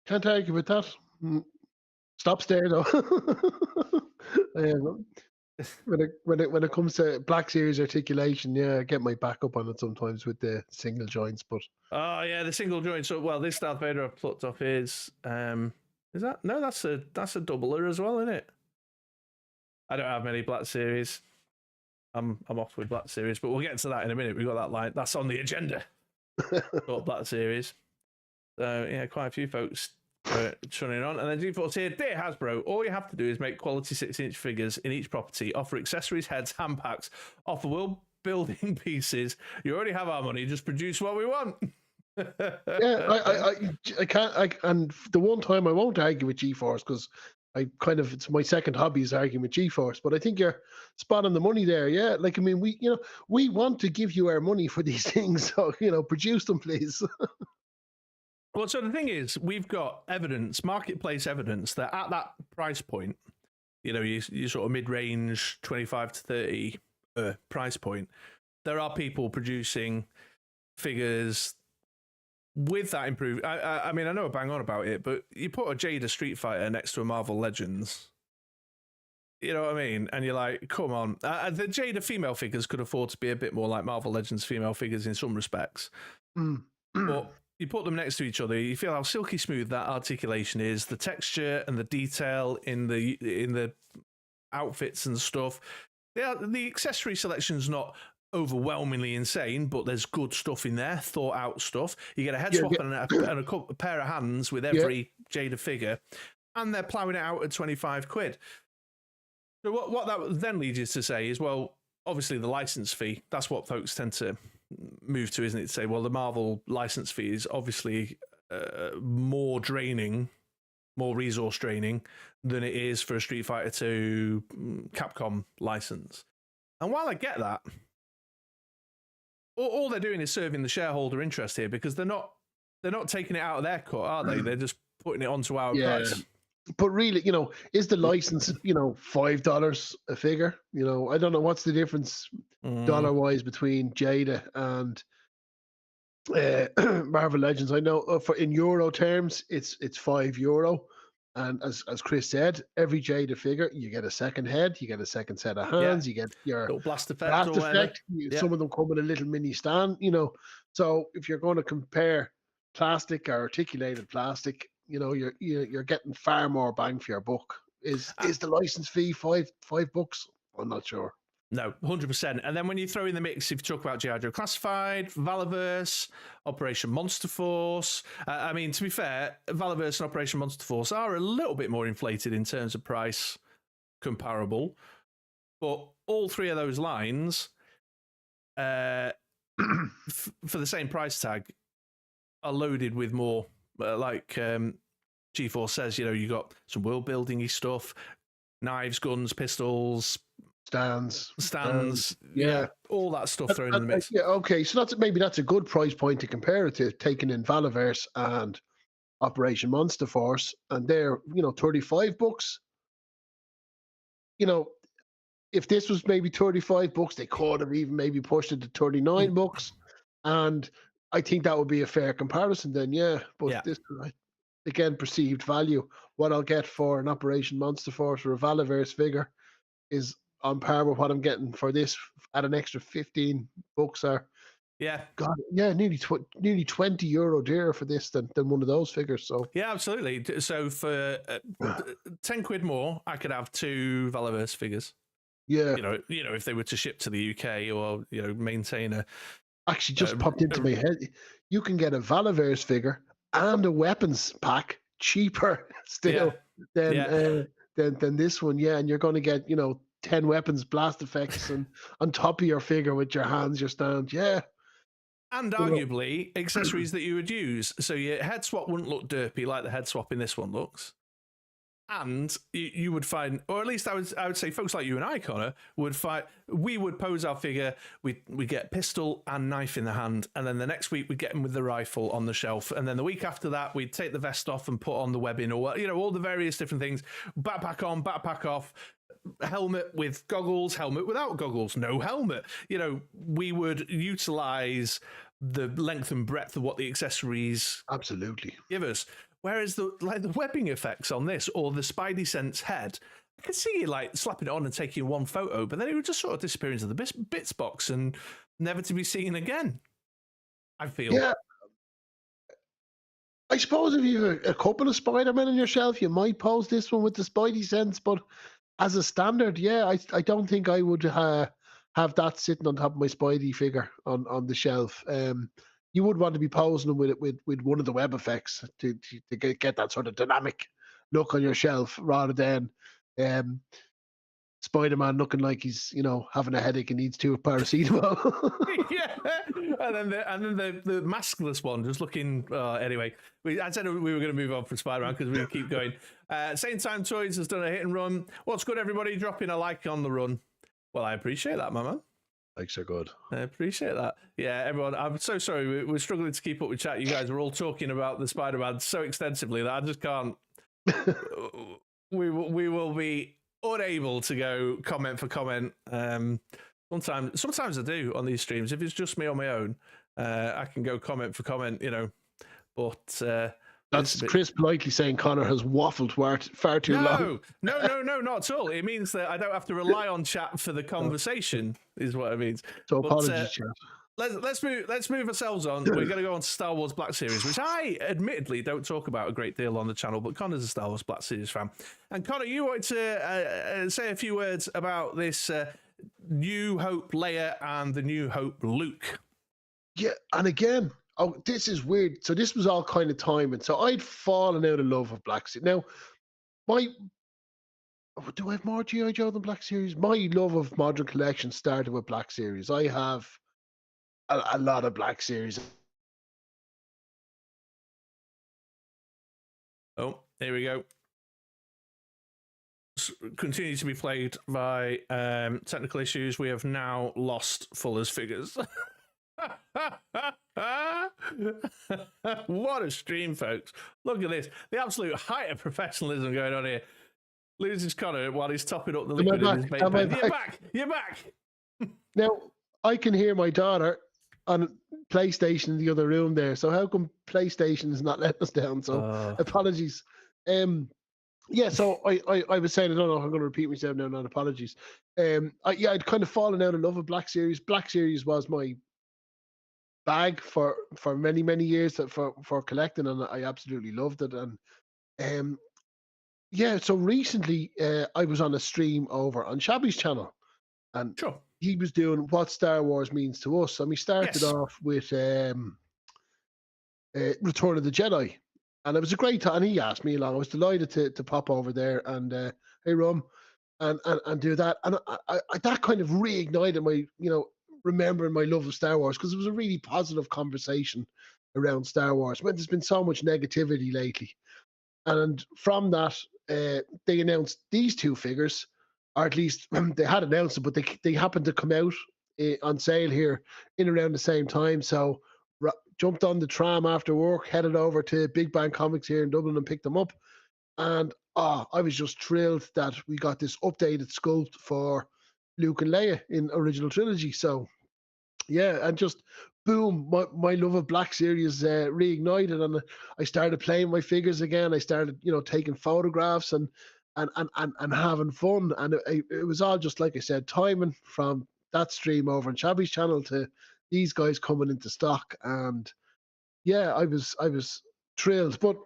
Can't argue with that. Stop staring, though. When it comes to Black Series articulation, yeah, I get my back up on it sometimes with the single joints, but oh yeah, the single joints. So well, this Darth Vader I've plucked off his. Is that no? That's a doubler as well, isn't it? I don't have many Black Series. I'm off with Black Series, but we'll get to that in a minute. We got that line. That's on the agenda. Got Black Series. So yeah, quite a few folks turning on. And then G4's here. Dear Hasbro, all you have to do is make quality 6-inch figures in each property, offer accessories, heads, hand packs, offer world building pieces. You already have our money, just produce what we want. Yeah, I can't. And the one time I won't argue with GeForce, because it's my second hobby is arguing with GeForce, but I think you're spot on the money there. Yeah, like, I mean, we want to give you our money for these things, so produce them, please. Well, so the thing is, we've got evidence, marketplace evidence, that at that price point, you know, you sort of mid-range 25 to 30 price point, there are people producing figures with that improved. I mean, I know I bang on about it, but you put a Jada Street Fighter next to a Marvel Legends, you know what I mean? And you're like, come on. The Jada female figures could afford to be a bit more like Marvel Legends female figures in some respects. But you put them next to each other, you feel how silky smooth that articulation is, the texture and the detail in the outfits and stuff. The accessory selection's not overwhelmingly insane, but there's good stuff in there, thought out stuff. You get a head swap and a pair of hands with every Jada figure, and they're ploughing it out at 25 quid. So what that then leads you to say is, well, obviously the license fee, that's what folks tend to move to, isn't it? To say, well, the Marvel license fee is obviously more draining, more resource draining than it is for a Street Fighter 2 Capcom license. And while I get that, all they're doing is serving the shareholder interest here, because they're not taking it out of their cut, are they? They're just putting it onto our price. But really, you know, is the license, you know, $5 a figure? You know, I don't know what's the difference dollar-wise between Jada and Marvel Legends. I know in euro terms, it's €5. And as Chris said, every Jada figure, you get a second head, you get a second set of hands, you get your little blast effect. Some of them come with a little mini stand, you know. So if you're going to compare plastic or articulated plastic, you know, you're getting far more bang for your buck. Is the license fee $5? I'm not sure. No, 100%. And then when you throw in the mix, if you talk about G.I. Joe Classified, Valaverse, Operation Monster Force, I mean, to be fair, Valaverse and Operation Monster Force are a little bit more inflated in terms of price comparable. But all three of those lines, for the same price tag, are loaded with more, like G-Force says, you know, you got some world building-y stuff, knives, guns, pistols, stands, all that stuff thrown in the mix. Yeah, okay, so that's a good price point to compare it to, taking in Valaverse and Operation Monster Force, and they're, you know, $35. You know, if this was maybe $35, they could have even maybe pushed it to $39, and I think that would be a fair comparison then, But this, again, perceived value. What I'll get for an Operation Monster Force or a Valaverse figure is on par with what I'm getting for this at an extra $15 or nearly €20 dearer for this than one of those figures. So yeah, absolutely. So for 10 quid more, I could have two Valaverse figures. Yeah, you know, if they were to ship to the UK or, you know, maintain a. Actually, just popped into my head. You can get a Valaverse figure and a weapons pack cheaper still than this one. Yeah, and you're going to get, you know, 10 weapons, blast effects, and on top of your figure with your hands, your stand. Yeah. And arguably accessories that you would use. So your head swap wouldn't look derpy like the head swap in this one looks. And you would find, or at least I would say folks like you and I, Conor, we would pose our figure, we get pistol and knife in the hand, and then the next week we'd get him with the rifle on the shelf, and then the week after that we'd take the vest off and put on the webbing, or, you know, all the various different things, backpack on, backpack off, helmet with goggles, helmet without goggles, no helmet. You know, we would utilize the length and breadth of what the accessories absolutely give us. Whereas the webbing effects on this, or the Spidey Sense head, I could see you like slapping it on and taking one photo, but then it would just sort of disappear into the bits box and never to be seen again, I feel. Yeah. I suppose if you have a couple of Spider-Men on your shelf, you might pose this one with the Spidey Sense, but as a standard, I don't think I would have that sitting on top of my Spidey figure on the shelf. You would want to be posing them with one of the web effects to get that sort of dynamic look on your shelf, rather than Spider-Man looking like he's, you know, having a headache and needs 2 paracetamol. Yeah, and then the maskless one just looking. Anyway, I said we were going to move on from Spider-Man because we keep going. Same Time Toys has done a hit and run. What's good, everybody? Dropping a like on the run. Well, I appreciate that, my man. Likes are good. I appreciate that. Yeah, everyone, I'm so sorry. We're struggling to keep up with chat. You guys are all talking about the Spider-Man so extensively that I just can't. We will be unable to go comment for comment. Sometimes I do on these streams. If it's just me on my own, I can go comment for comment, But that's Chris politely saying Conor has waffled far too long. No, not at all. It means that I don't have to rely on chat for the conversation, is what it means. So apologies, chat. Let's move ourselves on. We're going to go on to Star Wars Black Series, which I admittedly don't talk about a great deal on the channel, but Conor's a Star Wars Black Series fan. And Conor, you wanted to say a few words about this New Hope Leia and the New Hope Luke. Yeah, and again, this is weird. So this was all kind of timing. So I'd fallen out of love with Black Series. Now, do I have more G.I. Joe than Black Series? My love of Modern Collection started with Black Series. I have a lot of Black Series. Oh, here we go. Continue to be plagued by technical issues. We have now lost Fuller's figures. What a stream, folks. Look at this. The absolute height of professionalism going on here. Loses Conor while he's topping up the liquid in his vape pen. You're back. Now, I can hear my daughter on PlayStation in the other room there. So how come PlayStation is not letting us down? So apologies. Yeah, so I was saying, I don't know if I'm going to repeat myself now, not apologies. I'd kind of fallen out of love with Black Series. Black Series was my bag for many, many years for collecting, and I absolutely loved it. And yeah, so recently I was on a stream over on Shabby's channel, and he was doing what Star Wars means to us. And we started off with Return of the Jedi. And it was a great time. And he asked me along. I was delighted to pop over there and hey, Rum, and do that. And I that kind of reignited my, remembering my love of Star Wars, because it was a really positive conversation around Star Wars. When there's been so much negativity lately. And from that, they announced these two figures, or at least they had announced it, but they happened to come out on sale here in around the same time. So jumped on the tram after work, headed over to Big Bang Comics here in Dublin and picked them up. And I was just thrilled that we got this updated sculpt for Luke and Leia in original trilogy. So yeah, and just boom, my love of Black Series reignited, and I started playing my figures again. I started, taking photographs and having fun. And it was all just, like I said, timing from that stream over on Shabby's channel to these guys coming into stock. And yeah, I was thrilled, but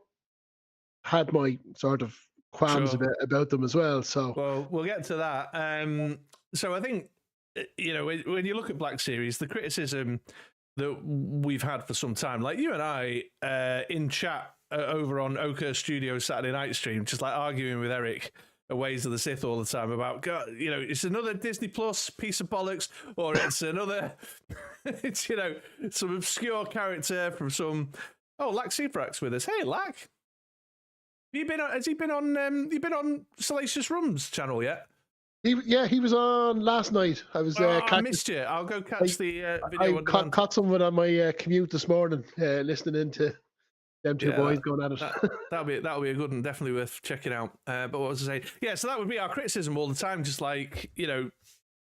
had my sort of qualms about them as well. So well, we'll get to that. So I think, when you look at Black Series, the criticism that we've had for some time, like you and I in chat over on Oakhurst Studios Saturday night stream, just like arguing with Eric at Ways of the Sith all the time about, God, it's another Disney Plus piece of bollocks, or it's another, it's, some obscure character from some, Lack Suprak's with us. Hey, Lack. Has he been on Salacious Rum's channel yet? He was on last night. I was. I missed you. I'll go catch the video. I caught someone on my commute this morning, listening into them two boys going at it. That'll be a good one. Definitely worth checking out. But what was I saying? Yeah, so that would be our criticism all the time. Just like, the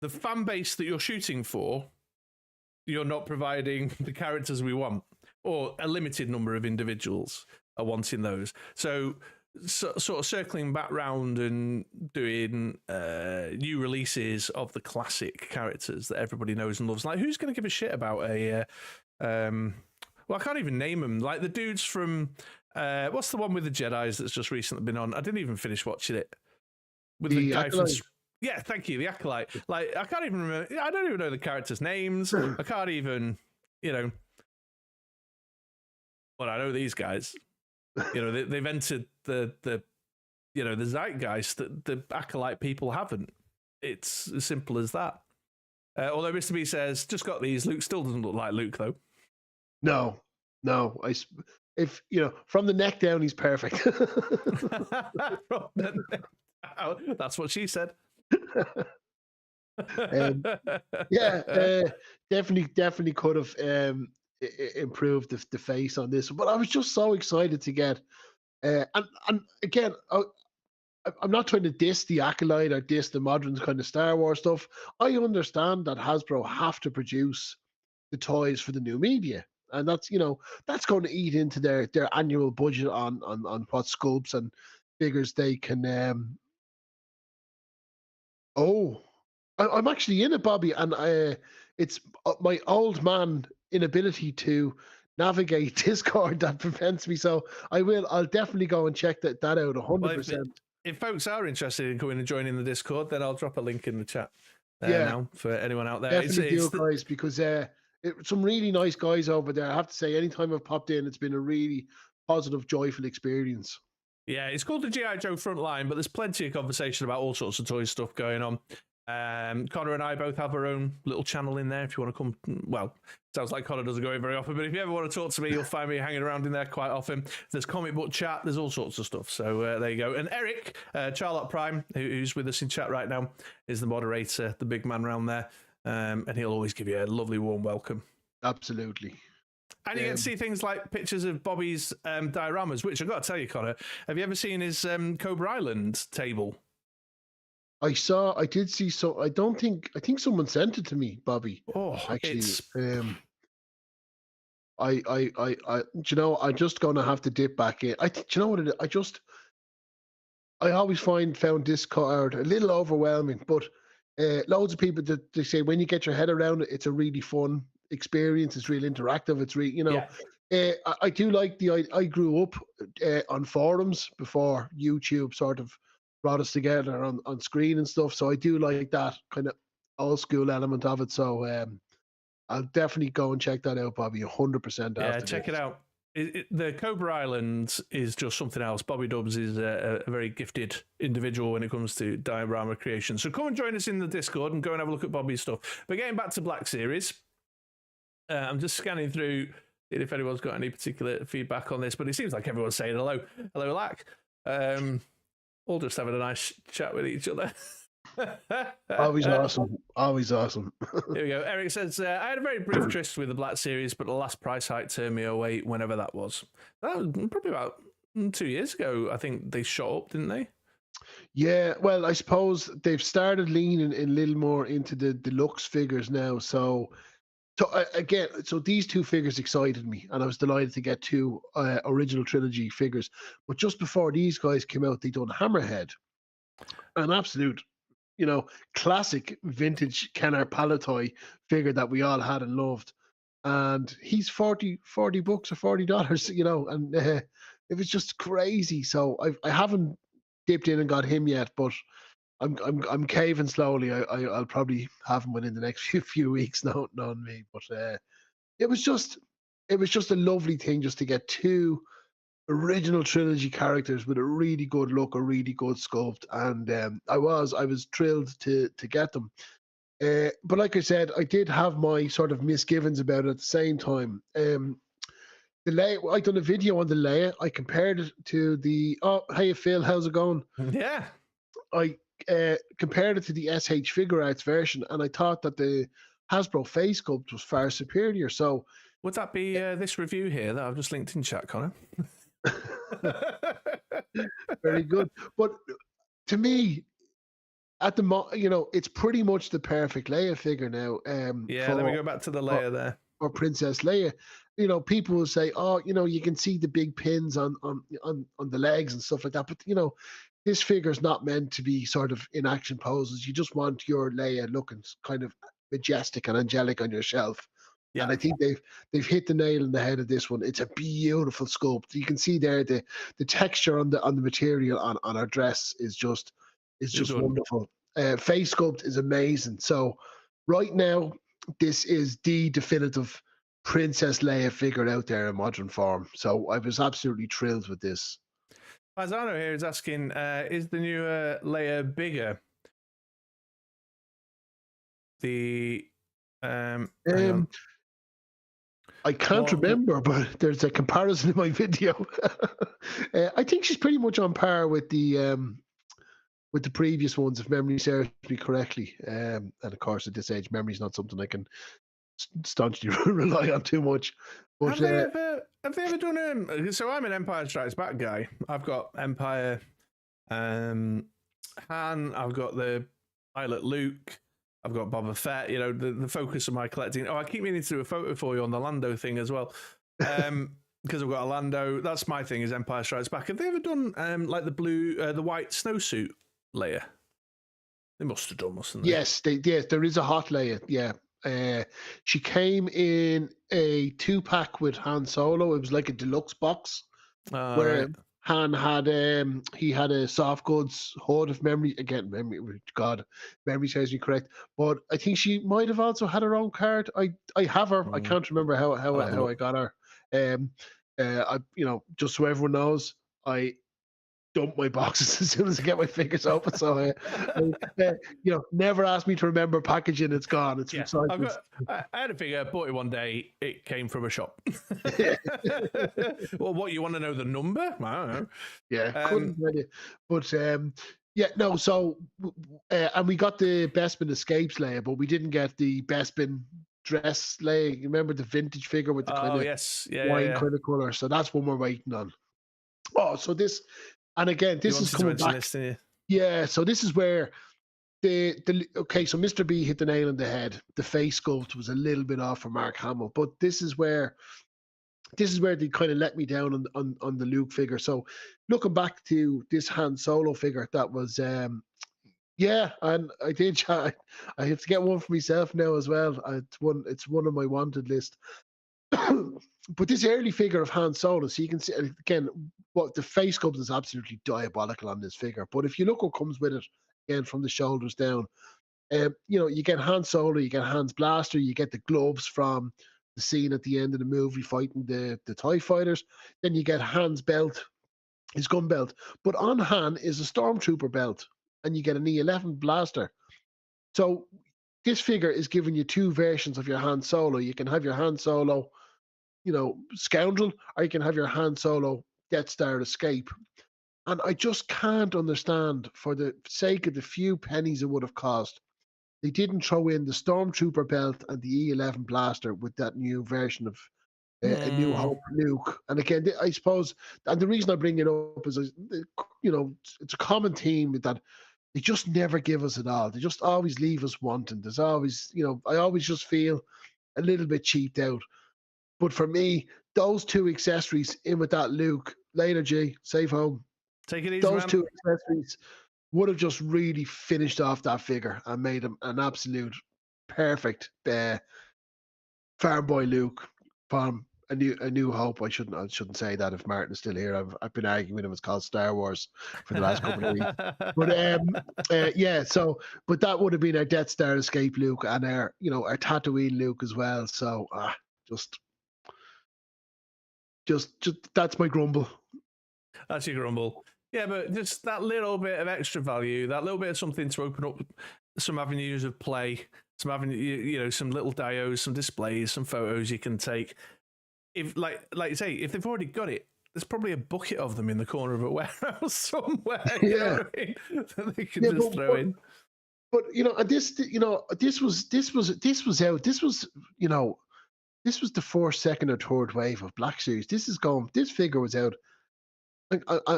fan base that you're shooting for, you're not providing the characters we want, or a limited number of individuals are wanting those. So sort of circling back round and doing new releases of the classic characters that everybody knows and loves. Like, who's going to give a shit about a well, I can't even name them. Like the dudes from what's the one with the Jedis that's just recently been on? I didn't even finish watching it. With the guy from thank you, the Acolyte. Like, I can't even remember. I don't even know the characters' names. I can't even, but I know these guys. They've entered the zeitgeist that the Acolyte people haven't. It's as simple as that. Although Mr. B says, just got these. Luke still doesn't look like Luke, though. No. If from the neck down, he's perfect. From the neck down. That's what she said. Yeah, definitely could have improved the face on this, but I was just so excited to get. And again, I'm not trying to diss the Acolyte or diss the modern kind of Star Wars stuff. I understand that Hasbro have to produce the toys for the new media, and that's going to eat into their annual budget on what sculpts and figures they can. Oh, I'm actually in it, Bobby, and it's my old man inability to navigate Discord that prevents me. So I'll definitely go and check that out 100%. If folks are interested in coming and joining the Discord, then I'll drop a link in the chat now for anyone out there. Definitely do, guys, because some really nice guys over there. I have to say, anytime I've popped in, it's been a really positive, joyful experience. Yeah, it's called the G.I. Joe Frontline, but there's plenty of conversation about all sorts of toy stuff going on. Conor and I both have our own little channel in there if you want to come. Well, sounds like Conor doesn't go in very often, but if you ever want to talk to me, you'll find me hanging around in there quite often. There's comic book chat, there's all sorts of stuff. So there you go. And Eric, Charlotte Prime, who's with us in chat right now, is the moderator, the big man around there. And he'll always give you a lovely warm welcome. Absolutely. And you can see things like pictures of Bobby's dioramas, which I've got to tell you, Conor, have you ever seen his Cobra Island table? I did see. So I think someone sent it to me, Bobby. Oh, actually, I'm just gonna have to dip back in. You know what it is? I always found Discord a little overwhelming, but loads of people that they say when you get your head around it, it's a really fun experience. It's real interactive. It's really, I do like I grew up on forums before YouTube sort of brought us together on screen and stuff. So I do like that kind of old school element of it. So I'll definitely go and check that out, Bobby. 100%. Yeah, check it out. The Cobra Island is just something else. Bobby Dubs is a very gifted individual when it comes to diorama creation. So come and join us in the Discord and go and have a look at Bobby's stuff. But getting back to Black Series, I'm just scanning through if anyone's got any particular feedback on this, but it seems like everyone's saying hello, Lack. All just having a nice chat with each other. Always awesome. Always awesome. Here we go. Eric says, I had a very brief tryst with the Black Series, but the last price hike turned me away whenever that was. That was probably about 2 years ago. I think they shot up, didn't they? Yeah, well, I suppose they've started leaning a little more into the deluxe figures now. So again, these two figures excited me, and I was delighted to get two original trilogy figures. But just before these guys came out, they done Hammerhead, an absolute, classic vintage Kenner Palatoy figure that we all had and loved. And he's $40 or $40, and it was just crazy. So I haven't dipped in and got him yet, but I'm caving slowly. I'll probably have him within the next few weeks. Knowing me, but it was just a lovely thing just to get two original trilogy characters with a really good look, a really good sculpt, and I was thrilled to get them. But like I said, I did have my sort of misgivings about it at the same time. The Leia, I done a video on the Leia. I compared it to the hey Phil, how's it going? Yeah. I compared it to the SH Figure Arts version, and I thought that the Hasbro face sculpt was far superior. So would that be this review here that I've just linked in chat, Conor? Very good. But to me, at the it's pretty much the perfect Leia figure now. Let me go back to the Leia there. Or Princess Leia. People will say, you can see the big pins on the legs and stuff like that. But this figure's not meant to be sort of in action poses. You just want your Leia looking kind of majestic and angelic on your shelf. Yeah. And I think they've hit the nail on the head of this one. It's a beautiful sculpt. You can see there the texture on the material on our dress is just wonderful. Face sculpt is amazing. So right now, this is the definitive Princess Leia figure out there in modern form. So I was absolutely thrilled with this. Paisano here is asking, is the new Leia bigger? I can't remember, but there's a comparison in my video. I think she's pretty much on par with the with the previous ones, if memory serves me correctly. And of course, at this age, memory is not something I can staunchly rely on too much. But Have they ever done so I'm an Empire Strikes Back guy. I've got Empire Han, I've got the pilot Luke, I've got Boba Fett, you know, the focus of my collecting. Oh, I keep meaning to do a photo for you on the Lando thing as well. Because I've got a Lando. That's my thing, is Empire Strikes Back. Have they ever done like the white snowsuit Leia? They must have done, mustn't they? Yes, there is a hot Leia, yeah. She came in a 2-pack with Han Solo. It was like a deluxe box where right. Han had he had a soft goods hoard of memory. Again, memory serves me correct. But I think she might have also had her own card. I have her. I can't remember how I got her. I, you know, just so everyone knows, I dump my boxes as soon as I get my fingers open. So, you know, never ask me to remember packaging. It's gone. It's recycled. I had a figure, bought it one day. It came from a shop. Well, what, you want to know the number? I don't know. Yeah, couldn't tell you. But yeah, no. So, and we got the Bespin Escapes layer, but we didn't get the Bespin dress layer. You remember the vintage figure with the kind of wine kind of color? So that's what we're waiting on. Oh, so this. And again, this is coming back. This, yeah, so this is where okay, so Mr. B hit the nail on the head. The face sculpt was a little bit off for Mark Hamill, but this is where they kind of let me down on the Luke figure. So looking back to this Han Solo figure, that was yeah, and I did. I have to get one for myself now as well. It's one on my wanted list. But this early figure of Han Solo, so you can see again what the face sculpt is absolutely diabolical on this figure. But if you look what comes with it, again from the shoulders down, you know, you get Han Solo, you get Han's blaster, you get the gloves from the scene at the end of the movie fighting the TIE fighters. Then you get Han's belt, his gun belt. But on Han is a Stormtrooper belt, and you get an E11 blaster. So this figure is giving you two versions of your Han Solo. You can have your Han Solo, you know, scoundrel, or you can have your Han Solo Death Star escape. And I just can't understand, for the sake of the few pennies it would have cost, they didn't throw in the Stormtrooper belt and the E11 blaster with that new version of A New Hope Luke. And again, I suppose, and the reason I bring it up is, you know, it's a common theme that they just never give us it all. They just always leave us wanting. There's always, you know, I always just feel a little bit cheaped out. But for me, those two accessories in with that Luke, later G, safe home. Take it easy, those man. Two accessories would have just really finished off that figure and made him an absolute perfect farm boy Luke from a new hope. I shouldn't say that if Martin is still here. I've been arguing with him. It's called Star Wars for the last couple of weeks. But yeah. So, but that would have been our Death Star escape Luke and our Tatooine Luke as well. So just that's my grumble. That's your grumble. Yeah, but just that little bit of extra value, that little bit of something to open up some avenues of play, some some little dios, some displays, some photos you can take. If like you say, if they've already got it, there's probably a bucket of them in the corner of a warehouse somewhere. Yeah, you know what I mean? That they can just throw in. But this was out. This was the first, second, or third wave of Black Series. This figure was out.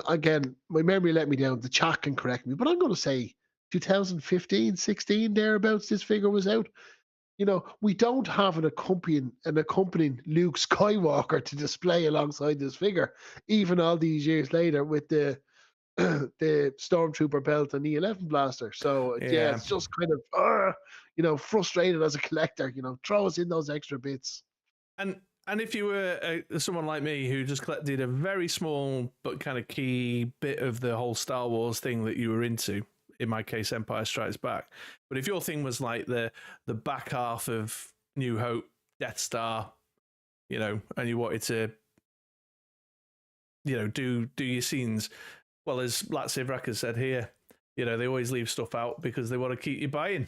Again, my memory let me down. The chat can correct me, but I'm going to say 2015, 16, thereabouts. This figure was out. You know, we don't have an accompanying Luke Skywalker to display alongside this figure, even all these years later with the Stormtrooper belt and the E11 blaster. So yeah, it's just kind of frustrated as a collector. Throw us in those extra bits. And if you were someone like me who just collected a very small but kind of key bit of the whole Star Wars thing that you were into, in my case, Empire Strikes Back. But if your thing was like the back half of New Hope, Death Star, and you wanted to, do your scenes, well, as Latsivrak has said here, they always leave stuff out because they want to keep you buying.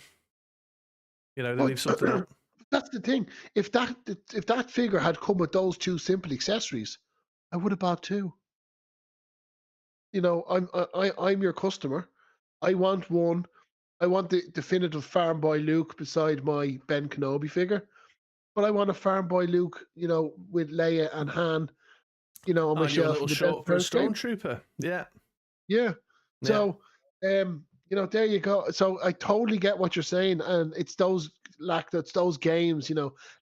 They leave something out. That's the thing. If that figure had come with those two simple accessories, I would have bought two. I'm your customer. I want one. I want the definitive Farm Boy Luke beside my Ben Kenobi figure. But I want a Farm Boy Luke, with Leia and Han, on my On your shelf little in the short for a first game. stormtrooper. Yeah. Yeah. Yeah. So, there you go. So I totally get what you're saying, and it's those games.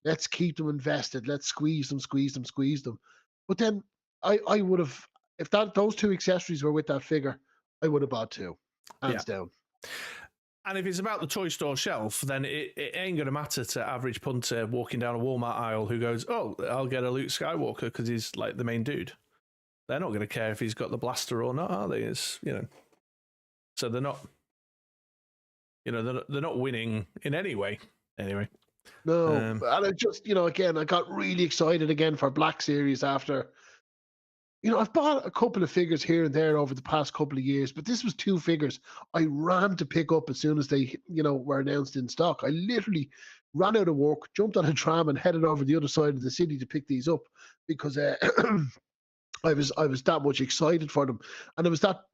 Let's keep them invested. Let's squeeze them. But then I would have, if those two accessories were with that figure, I would have bought two, hands down. And if it's about the toy store shelf, then it ain't going to matter to average punter walking down a Walmart aisle who goes, "Oh, I'll get a Luke Skywalker because he's like the main dude." They're not going to care if he's got the blaster or not, are they? So they're not, they're not winning in any way. Anyway. No, and I just, again, I got really excited again for Black Series after. I've bought a couple of figures here and there over the past couple of years, but this was two figures I ran to pick up as soon as they, were announced in stock. I literally ran out of work, jumped on a tram, and headed over the other side of the city to pick these up because I was that much excited for them, and it was that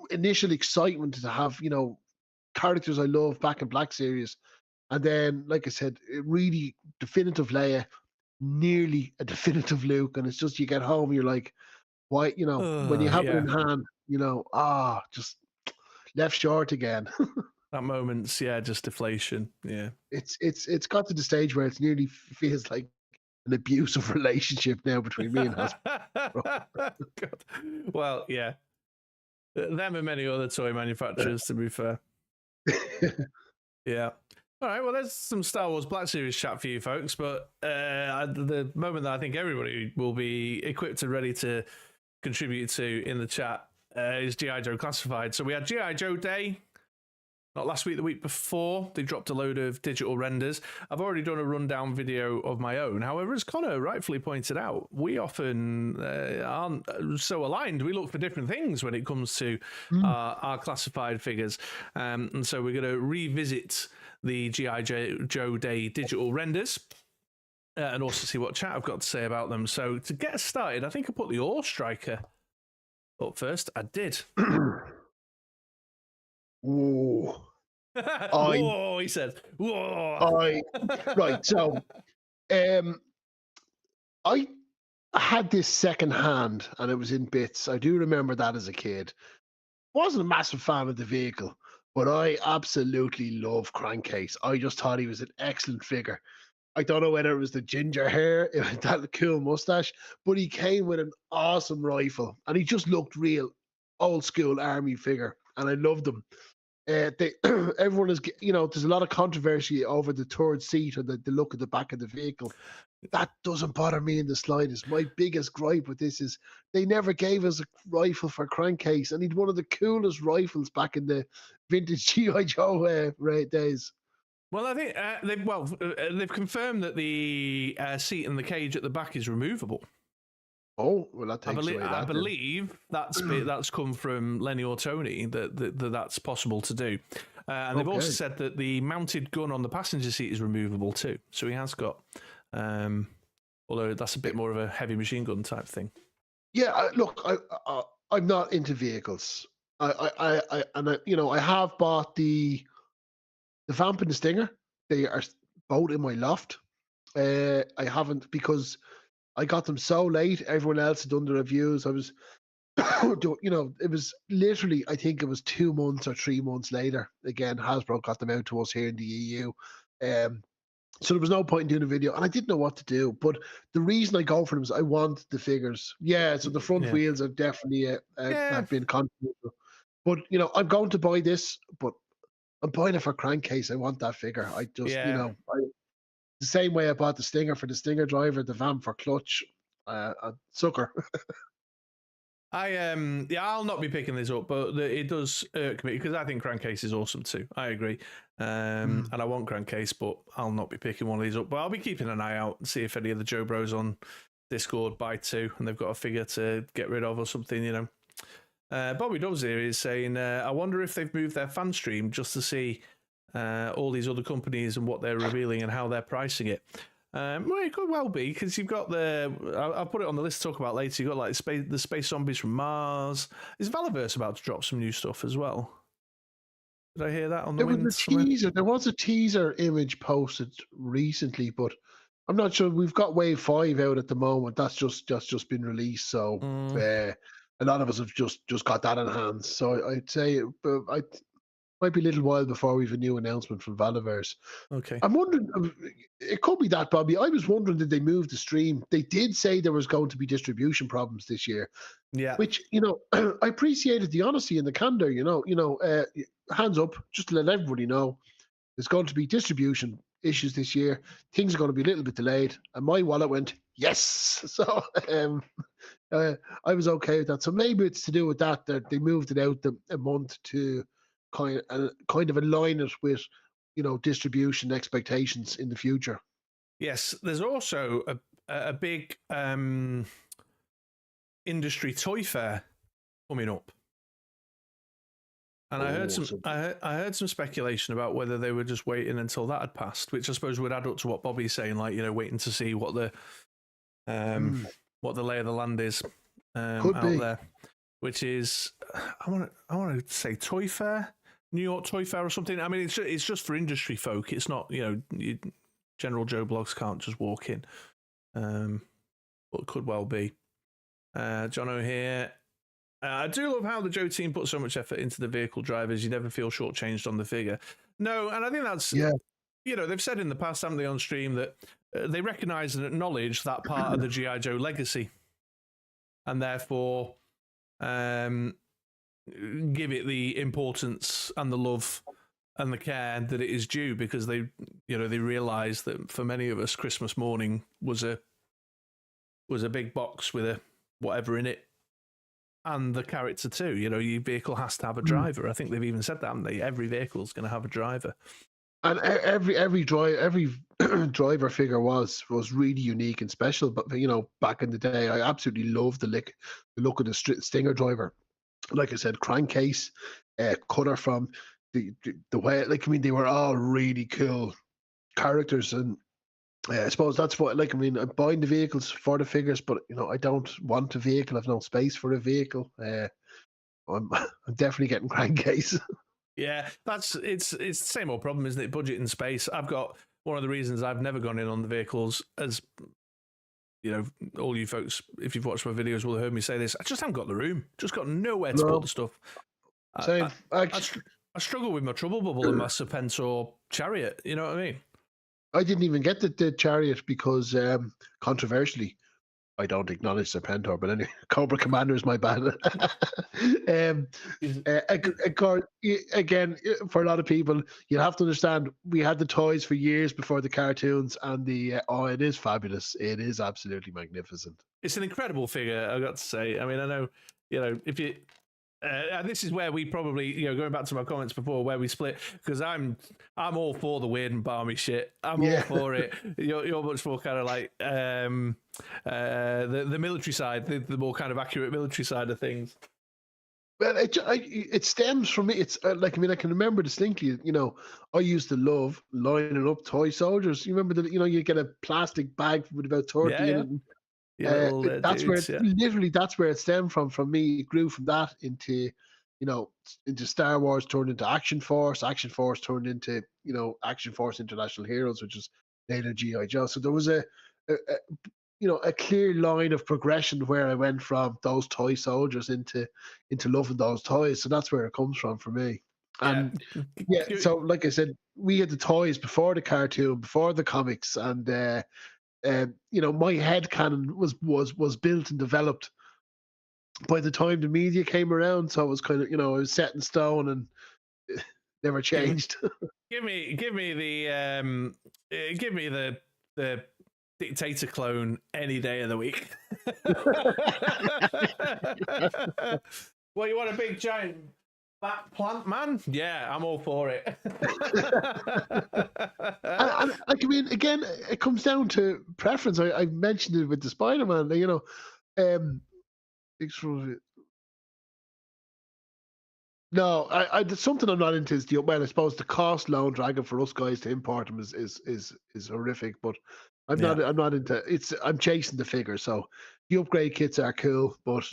initial excitement to have characters I love back in Black Series, and then like I said, really definitive Leia, nearly a definitive Luke, and it's just you get home, you're like. Why, when you have it in hand, just left short again. That moment's just deflation. Yeah, it's got to the stage where it nearly feels like an abusive relationship now between me and Hasbro. Well, yeah, them and many other toy manufacturers, to be fair. Yeah. All right, well, there's some Star Wars Black Series chat for you folks, but the moment that I think everybody will be equipped and ready to contribute to in the chat is G.I. Joe Classified. So we had G.I. Joe Day, not last week, the week before. They dropped a load of digital renders. I've already done a rundown video of my own. However, as Conor rightfully pointed out, we often aren't so aligned. We look for different things when it comes to our classified figures. And so we're going to revisit the G.I. Joe Day digital renders. And also see what chat I've got to say about them. So to get us started, I think I put the Ore Striker up first. I did. Whoa. Whoa, he said. Whoa. Right, so I had this second hand and it was in bits. I do remember that as a kid. Wasn't a massive fan of the vehicle, but I absolutely love Crankcase. I just thought he was an excellent figure. I don't know whether it was the ginger hair, that cool mustache, but he came with an awesome rifle, and he just looked real old school army figure, and I loved him. Everyone is, there's a lot of controversy over the third seat or the look at the back of the vehicle. That doesn't bother me in the slightest. My biggest gripe with this is they never gave us a rifle for Crankcase, and he'd one of the coolest rifles back in the vintage G.I. Joe days. Well, I think they've confirmed that the seat and the cage at the back is removable. Oh, well, that takes away that. I believe that's come from Lenny or Tony that's possible to do. And they've also said that the mounted gun on the passenger seat is removable too. So he has got, although that's a bit more of a heavy machine gun type thing. Yeah, look, I'm not into vehicles. I have bought the Vamp and the Stinger. They are both in my loft. I haven't because I got them so late. Everyone else had done the reviews. I was, it was literally, I think it was 2 months or 3 months later. Again, Hasbro got them out to us here in the EU. So there was no point in doing a video, and I didn't know what to do. But the reason I go for them is I want the figures. Yeah, so the front wheels are definitely have been controversial. But I'm going to buy this, but I'm buying it for Crankcase. I want that figure. I just, the same way I bought the Stinger for the Stinger driver, the Vamp for clutch, a sucker. I'll not be picking this up, but it does irk me because I think Crankcase is awesome too. I agree. And I want Crankcase, but I'll not be picking one of these up. But I'll be keeping an eye out and see if any of the Joe Bros on Discord buy two and they've got a figure to get rid of or something, Bobby Doves here is saying, I wonder if they've moved their fan stream just to see all these other companies and what they're revealing and how they're pricing it. Well, it could well be because you've got I'll put it on the list to talk about later. You've got like the Space Zombies from Mars. Is Valaverse about to drop some new stuff as well? Did I hear that on the There was wind a somewhere? teaser. There was a teaser image posted recently, but I'm not sure. We've got Wave 5 out at the moment. That's just been released, so a lot of us have just got that in hand. So I'd say I might be a little while before we have a new announcement from Valaverse. Okay. I'm wondering, it could be that, Bobby. I was wondering, did they move the stream? They did say there was going to be distribution problems this year. Yeah. Which, I appreciated the honesty and the candor. Hands up, just to let everybody know, there's going to be distribution issues this year. Things are going to be a little bit delayed, and my wallet went yes. So I was okay with that. So maybe it's to do with that they moved it out a month to kind of align it with distribution expectations in the future. Yes, there's also a big industry toy fair coming up, and I heard some speculation about whether they were just waiting until that had passed, which I suppose would add up to what Bobby's saying, like waiting to see what the lay of the land is out there, which is I want to say Toy Fair, New York Toy Fair or something. I mean, it's just for industry folk. It's not general Joe Blogs can't just walk in, but it could well be. Jono here. I do love how the Joe team put so much effort into the vehicle drivers. You never feel shortchanged on the figure. No, and I think that's they've said in the past, haven't they, on stream, that they recognise and acknowledge that part of the G.I. Joe legacy, and therefore give it the importance and the love and the care that it is due, because they realise that for many of us, Christmas morning was a big box with a whatever in it, and the character too. Your vehicle has to have a driver. I think they've even said that, haven't they? Every vehicle's going to have a driver. And every driver figure was really unique and special. But back in the day, I absolutely loved the look of the Stinger driver. Like I said, crankcase, cutter from the way. They were all really cool characters, and I suppose that's what I'm buying the vehicles for the figures, but I don't want a vehicle. I've no space for a vehicle. I'm definitely getting crankcase. Yeah, it's the same old problem, isn't it? Budget and space. I've got one of the reasons I've never gone in on the vehicles, as all you folks, if you've watched my videos, will have heard me say this. I just haven't got the room. Just got nowhere to put the stuff. Same. I struggle with my trouble bubble and my Serpentor chariot. You know what I mean? I didn't even get the chariot because, controversially, I don't acknowledge Serpentor, but anyway, Cobra Commander is my bad. Again, for a lot of people, you have to understand, we had the toys for years before the cartoons, and it is fabulous. It is absolutely magnificent. It's an incredible figure, I've got to say. I mean, I know, if you... and this is where we probably, going back to my comments before, where we split, because I'm all for the weird and balmy shit. I'm all for it. You're much more kind of like the military side, the more kind of accurate military side of things. Well, it stems from me. It's I can remember distinctly. I used to love lining up toy soldiers. You remember you get a plastic bag with about 30 in it. That's dudes, literally that's where it stemmed from me. It grew from that into Star Wars, turned into Action Force turned into Action Force International Heroes, which is later G.I. Joe. So there was a clear line of progression where I went from those toy soldiers into loving those toys. So that's where it comes from for me. And so like I said, we had the toys before the cartoon, before the comics, and my headcanon was built and developed by the time the media came around. So it was kind of, it was set in stone and never changed. Give me the Dictator clone any day of the week. Well, you want a big giant fat plant man? Yeah, I'm all for it. Again, it comes down to preference. I mentioned it with the Spider-Man. No, something I'm not into is I suppose the cost Lone Dragon for us guys to import them is horrific. But I'm not into it's. I'm chasing the figure. So the upgrade kits are cool, but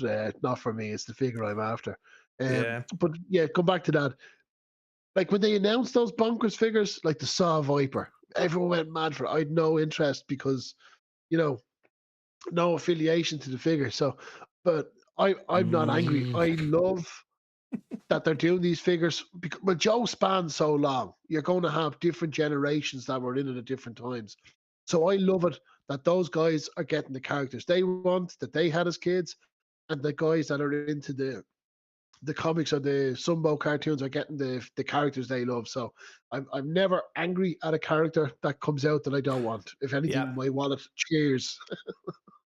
not for me. It's the figure I'm after. But come back to that. like when they announced those bonkers figures, like the Saw Viper, everyone went mad for it. I had no interest because, you know, no affiliation to the figure. So, but I'm not angry. I love that they're doing these figures because, well, Joe spans so long. You're going to have different generations that were in it at different times. So I love it that those guys are getting the characters they want, that they had as kids, and the guys that are into the comics or the Sunbow cartoons are getting the characters they love. So I'm never angry at a character that comes out that I don't want. If anything, Yeah. my wallet cheers.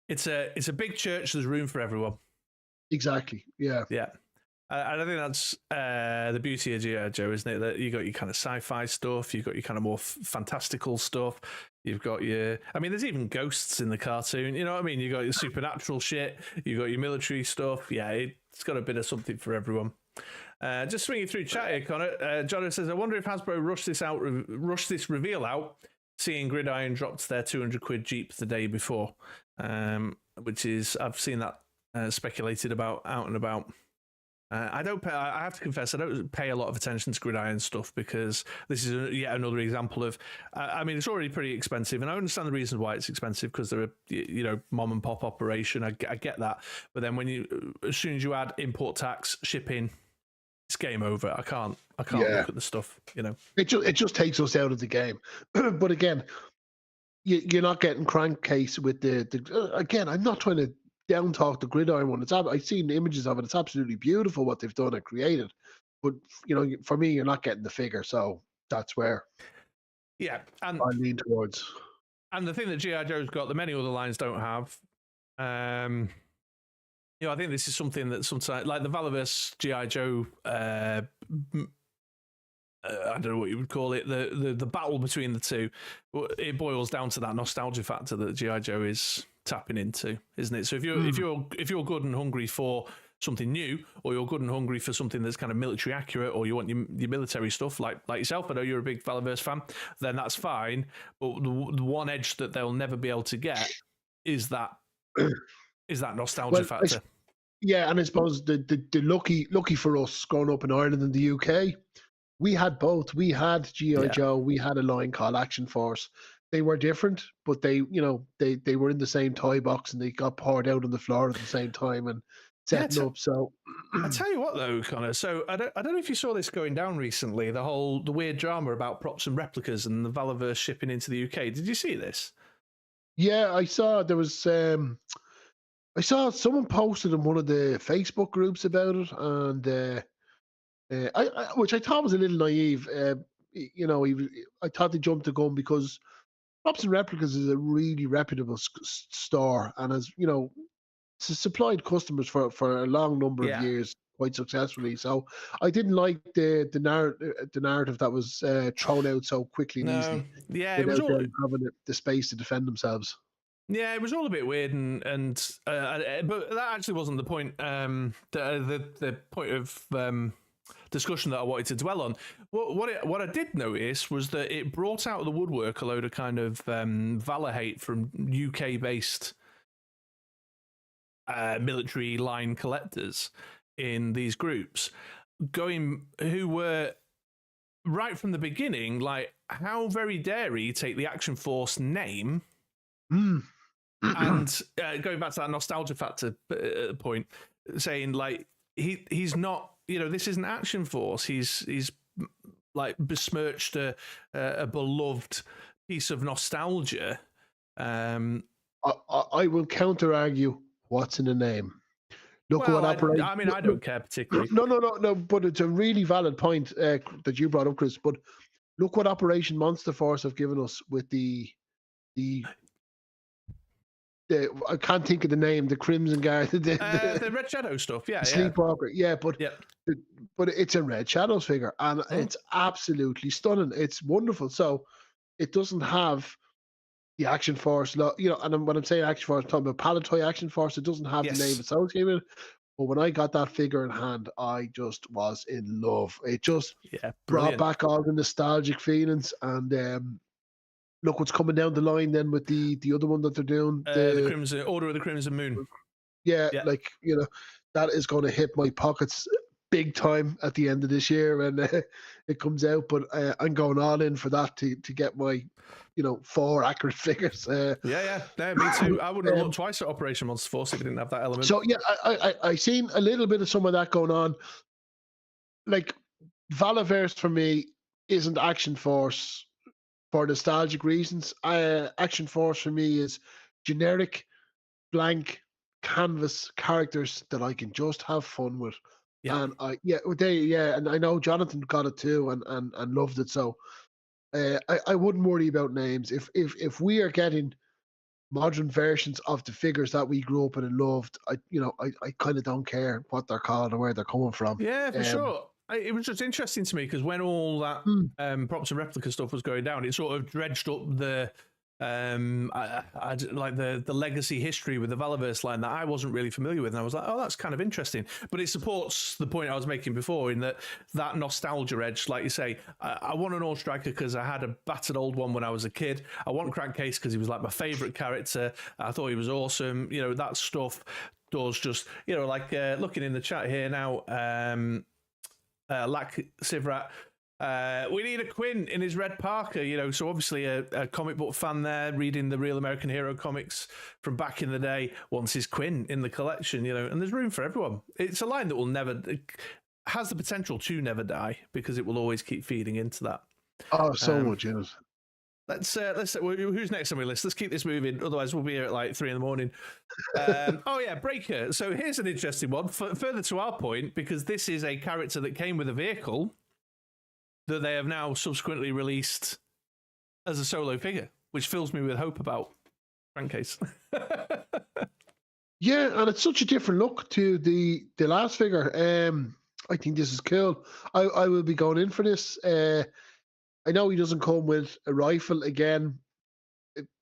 It's a big church. There's room for everyone. Exactly. Yeah. Yeah. And I think that's the beauty of G.I. Joe, isn't it? That you got your kind of sci-fi stuff, you've got your kind of more fantastical stuff, you've got your, I mean, there's even ghosts in the cartoon, you know what I mean? You got your supernatural shit, you got your military stuff. Yeah, it's got a bit of something for everyone. Just swinging through chat here, Connor. John says, I wonder if Hasbro rushed this reveal out, seeing Gridiron dropped their 200 quid Jeep the day before, which is, I've seen that speculated about out and about. I have to confess, I don't pay a lot of attention to Gridiron stuff because this is yet another example of, I mean, it's already pretty expensive, and I understand the reasons why it's expensive because they're a, mom and pop operation. I get that. But then as soon as you add import tax, shipping, it's game over. I can't look at the stuff, It just takes us out of the game. But again, you're not getting crankcase with the again, I'm not trying to down talk the Gridiron one. I've seen images of it. It's absolutely beautiful what they've done and created. But for me, you're not getting the figure, so that's where and I lean towards. And the thing that G.I. Joe's got that many other lines don't have, I think this is something that sometimes, like the Valaverse G.I. Joe, I don't know what you would call it, the battle between the two, it boils down to that nostalgia factor that G.I. Joe is tapping into, isn't it? So if you're good and hungry for something new, or you're good and hungry for something that's kind of military accurate, or you want your military stuff like yourself, I know you're a big Valaverse fan, then that's fine. But the one edge that they'll never be able to get is that nostalgia factor. And I suppose the lucky for us growing up in Ireland and the UK, we had both. We had G.I. Joe, we had a line called Action Force. They were different, but they were in the same toy box and they got poured out on the floor at the same time and setting up. So I tell you what, though, Connor. So I don't know if you saw this going down recently. The weird drama about props and replicas and the Valaverse shipping into the UK. Did you see this? Yeah, I saw there was. I saw someone posted in one of the Facebook groups about it, and which I thought was a little naive. I thought they jumped the gun because Props and Replicas is a really reputable store, and has supplied customers for a long number of years quite successfully. So I didn't like the narrative that was thrown out so quickly and easily. Yeah, it was all having the space to defend themselves. Yeah, it was all a bit weird, but that actually wasn't the point. The point of discussion that I wanted to dwell on. What I did notice was that it brought out of the woodwork a load of kind of Valor hate from UK-based military line collectors in these groups, who were right from the beginning like, how very dare he take the Action Force name and going back to that nostalgia factor point, saying like he's not. This isn't Action Force. He's like besmirched a beloved piece of nostalgia. I will counter argue. What's in the name? Look what operation. I mean, I don't care particularly. No. But it's a really valid point that you brought up, Chris. But look what Operation Monster Force have given us with the I can't think of the name. The Crimson Guard, the Red Shadow stuff. Yeah, Sleepwalker. Yeah, but it's a Red Shadows figure, and it's absolutely stunning. It's wonderful. So it doesn't have the Action Force, and when I'm saying Action Force, I'm talking about Palatoy Action Force. It doesn't have the name associated with it. But when I got that figure in hand, I just was in love. It just brought back all the nostalgic feelings, and look what's coming down the line then with the other one that they're doing. The Crimson Order of the Crimson Moon. Yeah, that is going to hit my pockets big time at the end of this year when it comes out. But I'm going all in for that to get my, 4 accurate figures. Yeah, me too. I wouldn't have looked twice at Operation Monster Force if it didn't have that element. So yeah, I seen a little bit of some of that going on. Like Valaverse for me isn't Action Force for nostalgic reasons. Action Force for me is generic, blank canvas characters that I can just have fun with. Yeah. And and I know Jonathan got it too and loved it. So I wouldn't worry about names. If we are getting modern versions of the figures that we grew up in and loved, I kind of don't care what they're called or where they're coming from. Yeah, for sure. It was just interesting to me because when all that props and replica stuff was going down, it sort of dredged up the like the legacy history with the Valaverse line that I wasn't really familiar with, and I was like, oh, that's kind of interesting. But it supports the point I was making before in that nostalgia edge, like you say. I want an All Striker because I had a battered old one when I was a kid. I want Crankcase because he was like my favorite character. I thought he was awesome. That stuff does just like looking in the chat here now. Lack Sivrat. We need a Quinn in his red Parker, so obviously a comic book fan there reading the Real American Hero comics from back in the day wants his Quinn in the collection, and there's room for everyone. It's a line that will never, has the potential to never die because it will always keep feeding into that. Oh, so much, yes. Let's who's next on my list? Let's keep this moving. Otherwise, we'll be here at like 3 a.m. Oh yeah, Breaker. So here's an interesting one. Further to our point, because this is a character that came with a vehicle that they have now subsequently released as a solo figure, which fills me with hope about Crankcase. Yeah, and it's such a different look to the last figure. I think this is cool. I will be going in for this. I know he doesn't come with a rifle again.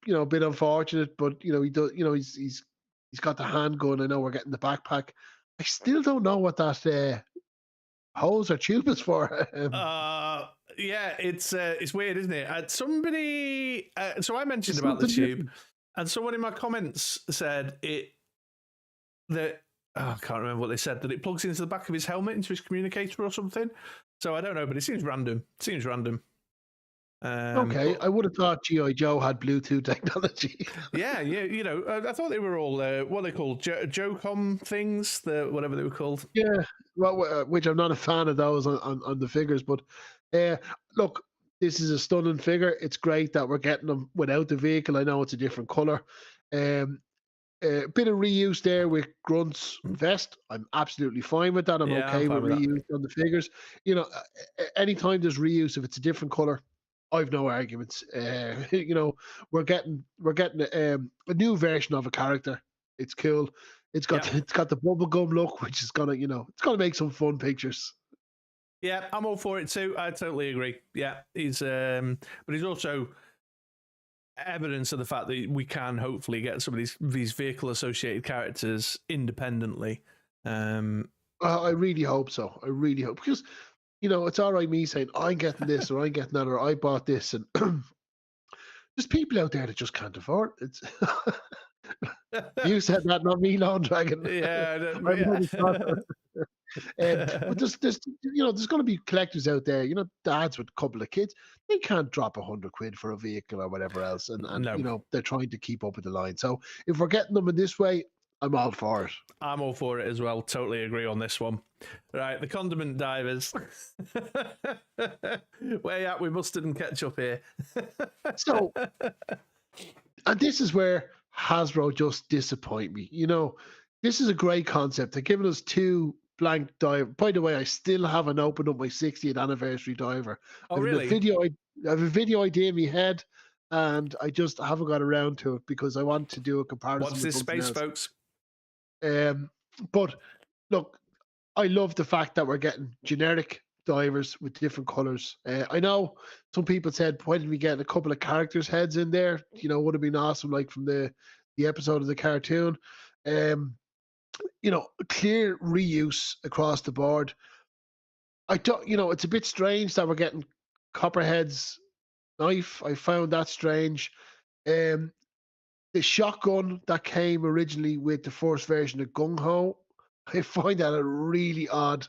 A bit unfortunate, but he does. He's got the handgun. I know we're getting the backpack. I still don't know what that hose or tube is for. Yeah, it's weird, isn't it? Somebody. So I mentioned about the tube, and someone in my comments said I can't remember what they said, that it plugs into the back of his helmet, into his communicator or something. So I don't know, but it seems random. Okay, I would have thought G.I. Joe had Bluetooth technology. Yeah, I thought they were all what are they called, Jocom things, whatever they were called. Yeah, well, which I'm not a fan of those on the figures, but look, this is a stunning figure. It's great that we're getting them without the vehicle. I know it's a different color. A bit of reuse there with Grunt's vest. I'm absolutely fine with that. I'm okay with reuse on the figures. Anytime there's reuse, if it's a different color, I've no arguments. We're getting a new version of a character. It's cool. It's got the bubblegum look, which is gonna it's gonna make some fun pictures. Yeah, I'm all for it too. I totally agree. Yeah, he's but he's also evidence of the fact that we can hopefully get some of these vehicle associated characters independently. I really hope so. I really hope, because it's all right me saying I'm getting this or I'm getting that or I bought this, and there's people out there that just can't afford it. You said that, not me, Lone Dragon. Yeah, but there's going to be collectors out there, dads with a couple of kids. They can't drop £100 for a vehicle or whatever else, and no. They're trying to keep up with the line. So if we're getting them in this way, I'm all for it. I'm all for it as well. Totally agree on this one. Right, the condiment divers. Way out with mustard and ketchup here. So, and this is where Hasbro just disappoint me. This is a great concept. They're giving us 2 blank diver. By the way, I still haven't opened up my 60th anniversary diver. Oh, really? I have a video idea in my head, and I just haven't got around to it because I want to do a comparison. Watch this space, folks. But look, I love the fact that we're getting generic divers with different colors. I know some people said, why didn't we get a couple of characters' heads in there? Would have been awesome, like from the episode of the cartoon. Clear reuse across the board. I don't, it's a bit strange that we're getting Copperhead's knife. I found that strange. The shotgun that came originally with the first version of Gung Ho, I find that really odd.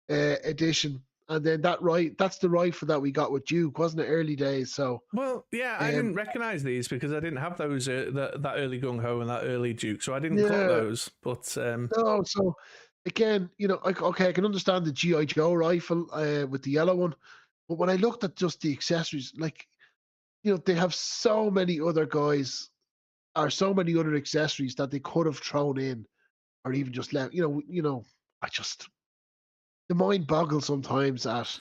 edition. And then that's the rifle that we got with Duke, wasn't it? Early days. So well, yeah, I didn't recognize these because I didn't have those that early gung ho and that early Duke, so I didn't cut those. But no, so again, okay, I can understand the GI Joe rifle with the yellow one, but when I looked at just the accessories, like they have so many other guys or so many other accessories that they could have thrown in, or even just left. I just the mind boggles sometimes at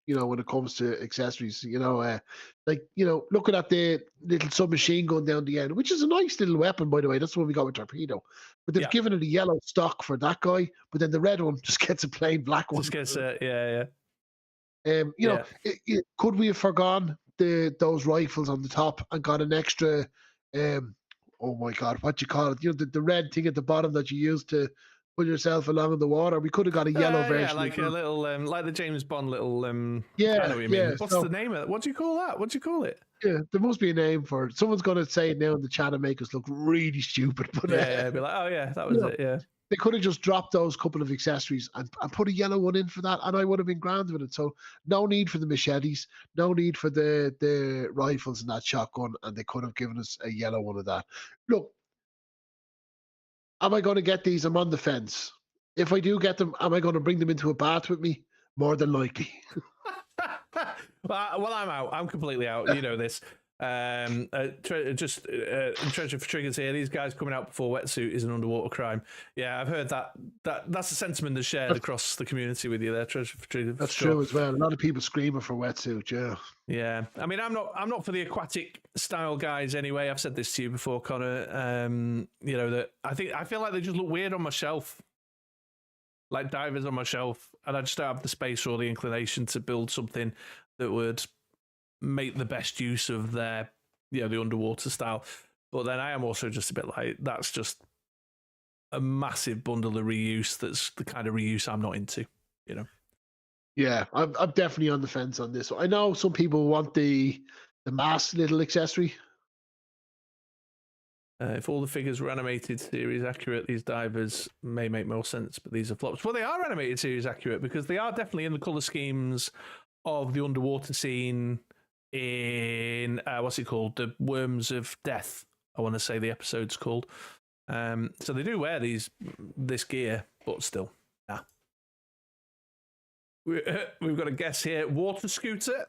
when it comes to accessories. Looking at the little submachine gun down the end, which is a nice little weapon, by the way. That's the one we got with Torpedo. But they've given it a yellow stock for that guy, but then the red one just gets a plain black one. Just gets could we have forgone those rifles on the top and got an extra? Oh my God, what do you call it? The red thing at the bottom that you use to put yourself along in the water. We could have got a yellow version. Yeah, like a little, like the James Bond little. I know what you mean. Yeah. What's the name of it? What do you call that? What do you call it? Yeah, there must be a name for it. Someone's going to say it now in the chat and make us look really stupid. But be like, oh yeah, that was it. Yeah. They could have just dropped those couple of accessories and put a yellow one in for that, and I would have been grand with it. So no need for the machetes, no need for the rifles and that shotgun, and they could have given us a yellow one of that. Look, am I going to get these? I'm on the fence. If I do get them, am I going to bring them into a bath with me? More than likely. Well, I'm out. I'm completely out. You know this. Treasure for Triggers here. These guys coming out before wetsuit is an underwater crime. Yeah, I've heard that's a sentiment that's shared across the community with you there, Treasure for Triggers. That's true as well. A lot of people screaming for wetsuit. Yeah. Yeah. I mean, I'm not for the aquatic style guys anyway. I've said this to you before, Connor. That I feel like they just look weird on my shelf. Like divers on my shelf, and I just don't have the space or the inclination to build something that would make the best use of their, the underwater style. But then I am also just a bit like, that's just a massive bundle of reuse. That's the kind of reuse I'm not into, Yeah, I'm definitely on the fence on this. I know some people want the mask little accessory. If all the figures were animated series accurate, these divers may make more sense, but these are flops. Well, they are animated series accurate because they are definitely in the colour schemes of the underwater scene in, what's it called? The Worms of Death, I want to say the episode's called. So they do wear this gear, but still, nah. We've got a guess here. Water scooter.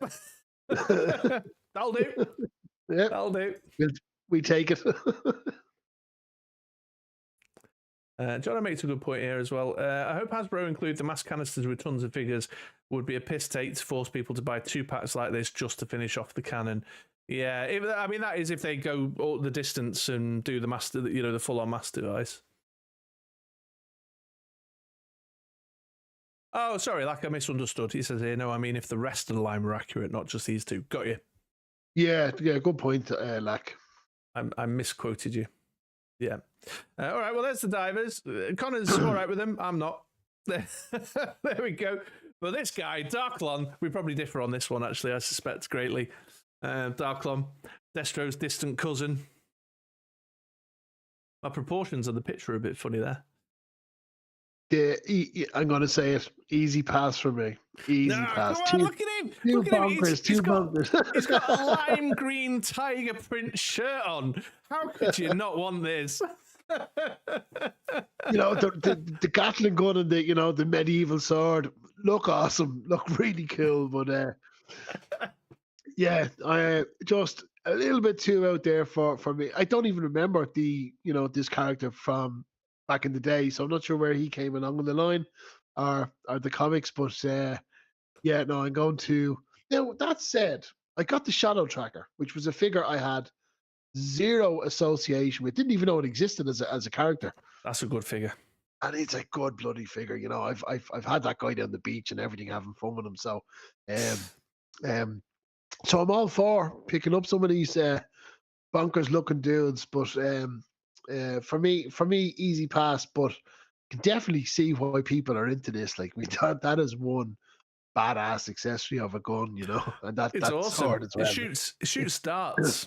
That'll do. Yeah, that'll do. We take it. John makes a good point here as well. I hope Hasbro include the mass canisters with tons of figures. Would be a piss take to force people to buy 2 packs like this just to finish off the cannon. Yeah, that is if they go all the distance and do the master, the full-on master device. Oh, sorry, like I misunderstood. He says here, no, I mean if the rest of the line were accurate, not just these 2. Got you. Yeah, good point, Lack. I misquoted you. Yeah. All right, well, there's the divers. Connor's all right with them. I'm not. There we go. But this guy, Darklon, we probably differ on this one, actually, I suspect greatly. Darklon, Destro's distant cousin. My proportions of the picture are a bit funny there. I'm going to say it. Easy pass for me. Easy pass. Come on, look at him. Look at him. He's got a lime green tiger print shirt on. How could you not want this? The Gatling gun and the medieval sword look awesome. Look really cool. But I just a little bit too out there for me. I don't even remember this character from back in the day, so I'm not sure where he came along the line or the comics, but I'm going to. Now, that said, I got the Shadow Tracker, which was a figure I had zero association with, didn't even know it existed as a character. That's a good figure. And it's a good bloody figure, I've had that guy down the beach and everything, having fun with him. So so I'm all for picking up some of these bonkers looking dudes, but for me, easy pass, but can definitely see why people are into this. Like, that is one badass accessory of a gun, and that's awesome. sword as well. It shoots darts.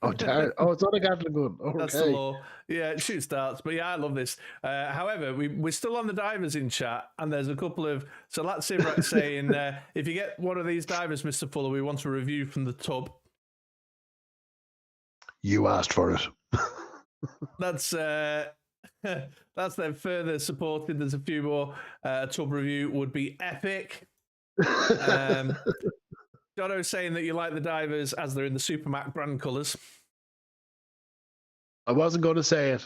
Oh, it's not a Gatling gun. Okay. That's the law. Yeah, it shoots darts. But yeah, I love this. However, we're still on the divers in chat, and there's a couple of. So that's Sivrak saying, if you get one of these divers, Mr. Fuller, we want a review from the tub. You asked for it. That's then further supported. There's a few more. A tub review would be epic. Dodo saying that you like the divers as they're in the Supermac brand colours. I wasn't going to say it.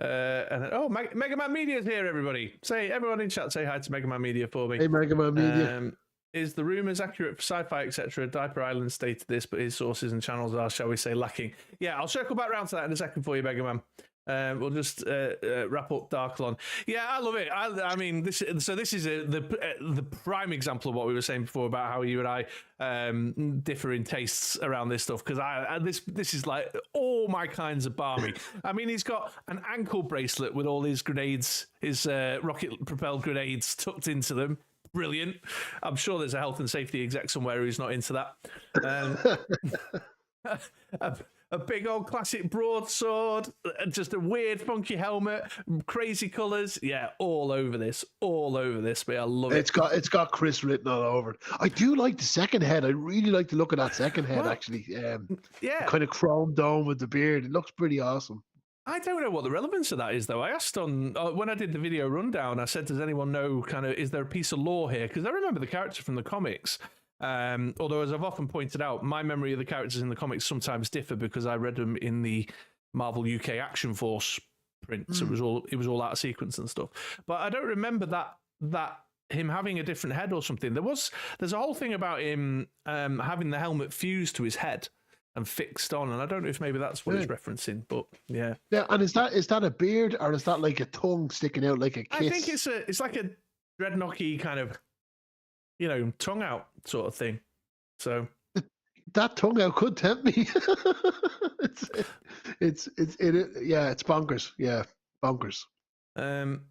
Mega Man Media's here, everybody. Everyone in chat, say hi to Mega Man Media for me. Hey, Mega Man Media. Is the rumours accurate for sci-fi, etc.? Diaper Island stated this, but his sources and channels are, shall we say, lacking. Yeah, I'll circle back round to that in a second for you, Mega Man. We'll just wrap up Darklon. Yeah, I love it. I mean, this is the prime example of what we were saying before about how you and I differ in tastes around this stuff, because this is like all my kinds of balmy. I mean, he's got an ankle bracelet with all his grenades, his rocket propelled grenades tucked into them. Brilliant. I'm sure there's a health and safety exec somewhere who's not into that. A big old classic broadsword, just a weird funky helmet, crazy colours. Yeah, all over this, but I love it. It's got Chris written all over it. I do like the second head. I really like the look of that second head, actually. Yeah. Kind of chrome dome with the beard. It looks pretty awesome. I don't know what the relevance of that is, though. I asked when I did the video rundown, I said, does anyone know is there a piece of lore here? Because I remember the character from the comics. Although, as I've often pointed out, my memory of the characters in the comics sometimes differ because I read them in the Marvel UK Action Force prints. It was all out of sequence and stuff. But I don't remember that him having a different head or something. There's a whole thing about him having the helmet fused to his head and fixed on, and I don't know if maybe that's what he's referencing, but yeah. Yeah, and is that a beard, or is that like a tongue sticking out like a kiss? I think it's like a dreadnocky kind of, tongue out sort of thing. So that tongue out could tempt me. it's bonkers. Yeah, bonkers.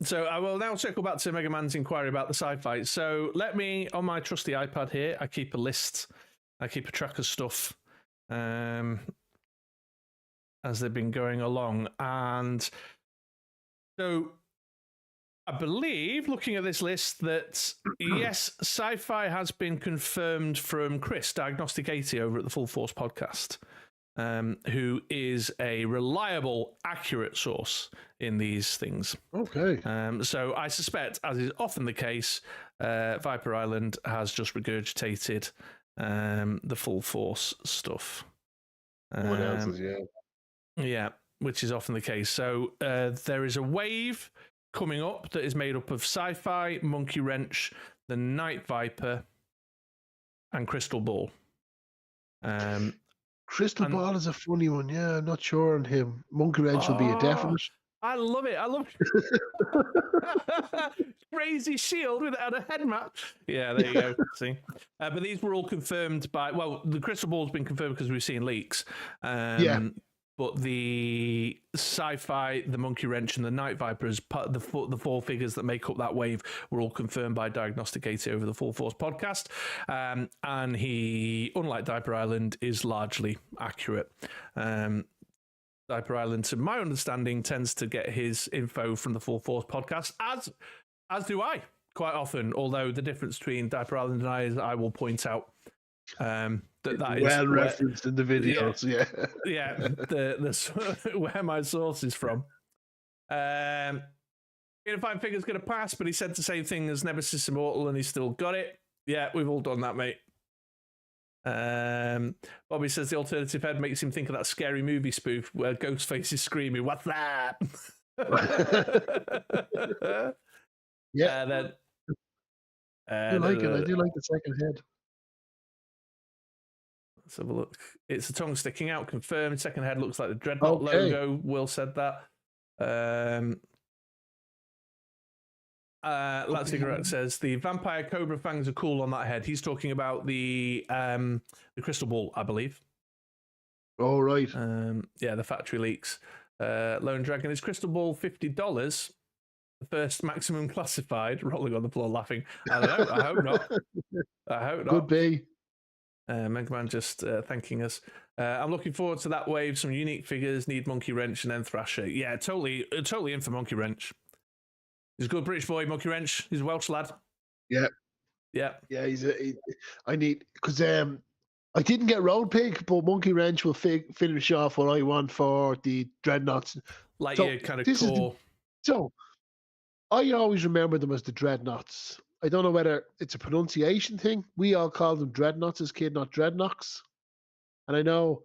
So I will now circle back to Mega Man's inquiry about the sci-fi. So let me, on my trusty iPad here, I keep a list, I keep a track of stuff as they've been going along. And so I believe, looking at this list, that yes, sci-fi has been confirmed from Chris, Diagnostic 80 over at the Full Force podcast, who is a reliable, accurate source in these things. Okay. So I suspect, as is often the case, Viper Island has just regurgitated the Full Force stuff. What else is, Yeah, which is often the case. So there is a wave coming up that is made up of Sci-Fi, Monkey Wrench, the Night Viper, and Crystal Ball. Crystal Ball is a funny one. Yeah, I'm not sure on him. Monkey Wrench will be a definite. I love it. Crazy shield without a head map. Yeah, there you go. See, but these were all confirmed by. Well, the Crystal Ball's been confirmed because we've seen leaks. But the Sci-Fi, the Monkey Wrench, and the Night Viper, the four figures that make up that wave, were all confirmed by Diagnostic 80 over the Full Force podcast. And he, unlike Diaper Island, is largely accurate. Diaper Island, to my understanding, tends to get his info from the Full Force podcast, as do I, quite often. Although the difference between Diaper Island and I is, I will point out that is well referenced in the videos. Yeah, the where my source is from. Unified Figure's going to pass, but he said the same thing as Nemesis Immortal, and he still got it. Yeah, we've all done that, mate. Bobby says the alternative head makes him think of that scary movie spoof where Ghostface is screaming, "What's that?" Yeah. I like it. I do like the second head. Let's have a look. It's a tongue sticking out, confirmed. Second head looks like the Dreadnought logo. Will said that. Cigarette says the vampire cobra fangs are cool on that head. He's talking about the crystal ball, I believe. Oh, right. Yeah, the factory leaks. Lone Dragon is crystal ball $50. The first maximum classified. Rolling on the floor laughing. I don't know. I hope not. Could be. Mega Man just thanking us. I'm looking forward to that wave. Some unique figures. Need Monkey Wrench and then Thrasher. Yeah, totally in for Monkey Wrench. He's a good British boy, Monkey Wrench. He's a Welsh lad. Yeah. Yeah. Yeah, I need, because I didn't get Road Pig, but Monkey Wrench will finish off what I want for the Dreadnoughts. Like So your kind of this is core. So I always remember them as the Dreadnoughts. I don't know whether it's a pronunciation thing. We all called them Dreadnoughts as kids, not Dreadnoughts. And I know,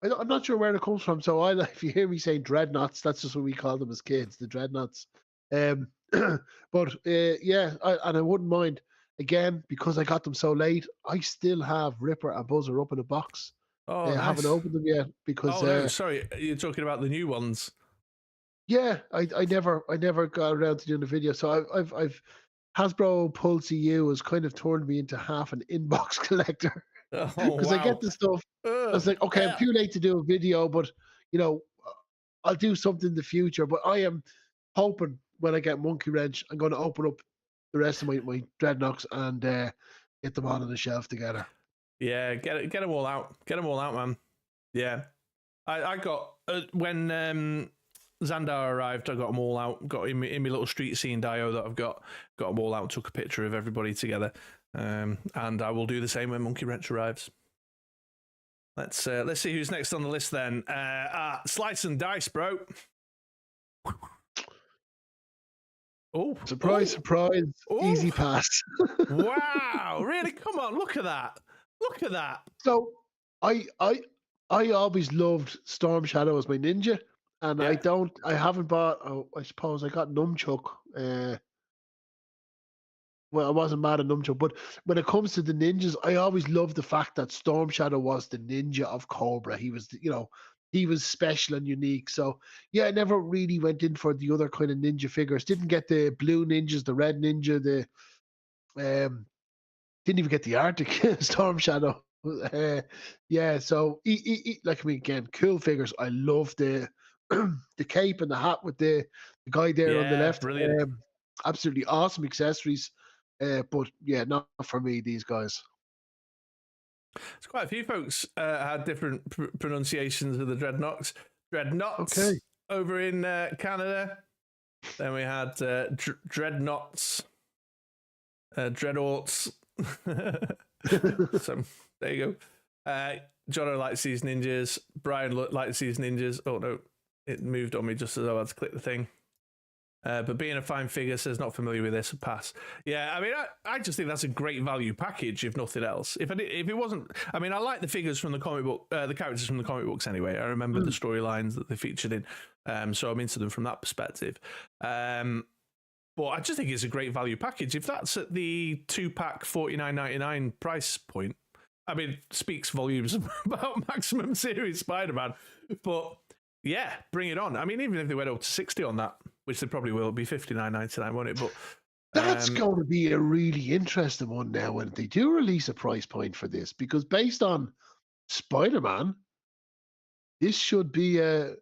I'm not sure where it comes from. So if you hear me saying Dreadnoughts, that's just what we called them as kids, the Dreadnoughts. But yeah, I wouldn't mind, again, because I got them so late, I still have Ripper and Buzzer up in a box. Oh, I nice. haven't opened them yet because. Oh no, sorry, you're talking about the new ones. Yeah, I never got around to doing the video. So I've Hasbro Pulse EU has kind of turned me into half an inbox collector because I get the stuff. I was like, okay, I'm too late to do a video, but I'll do something in the future. But I am hoping when I get Monkey Wrench, I'm going to open up the rest of my Dreadnoughts and get them on the shelf together. Yeah, get them all out. Get them all out, man. Yeah, I got when Xandar arrived, I got them all out. Got in my little street scene dio that I've got them all out. Took a picture of everybody together, and I will do the same when Monkey Wrench arrives. Let's see who's next on the list then. Slice and Dice, bro. Oh, surprise! Ooh. Easy pass. Wow, really? Come on, look at that! Look at that! So I always loved Storm Shadow as my ninja, and yeah. I haven't bought. I suppose I got Nunchuk. Well, I wasn't mad at Nunchuk, but when it comes to the ninjas, I always loved the fact that Storm Shadow was the ninja of Cobra. He was, he was special and unique. So yeah, I never really went in for the other kind of ninja figures. Didn't get the blue ninjas, the red ninja, didn't even get the Arctic Storm Shadow. Yeah, so like, I mean, again, cool figures. I love the the cape and the hat with the guy there on the left. Brilliant. Absolutely awesome accessories. But yeah, not for me, these guys. There's quite a few folks had different pronunciations of the Dreadnoughts. Dreadnoughts over in Canada. Then we had Dreadnoughts, Dreadoughts. So there you go. Jono likes these ninjas. Brian likes these ninjas. Oh no, it moved on me just as I had to click the thing. But being a fine figure says not familiar with this, pass. Yeah, I mean, I just think that's a great value package, if nothing else. If it wasn't, I mean, I like the figures from the comic book, the characters from the comic books anyway. I remember the storylines that they featured in, so I'm into them from that perspective. But I just think it's a great value package. If that's at the 2-pack $49.99 price point, I mean, speaks volumes about Maximum Series Spider-Man. But yeah, bring it on. I mean, even if they went up to 60 on that, which they probably will be $59.99, won't it? But that's going to be a really interesting one now when they do release a price point for this, because based on Spider-Man, this should be a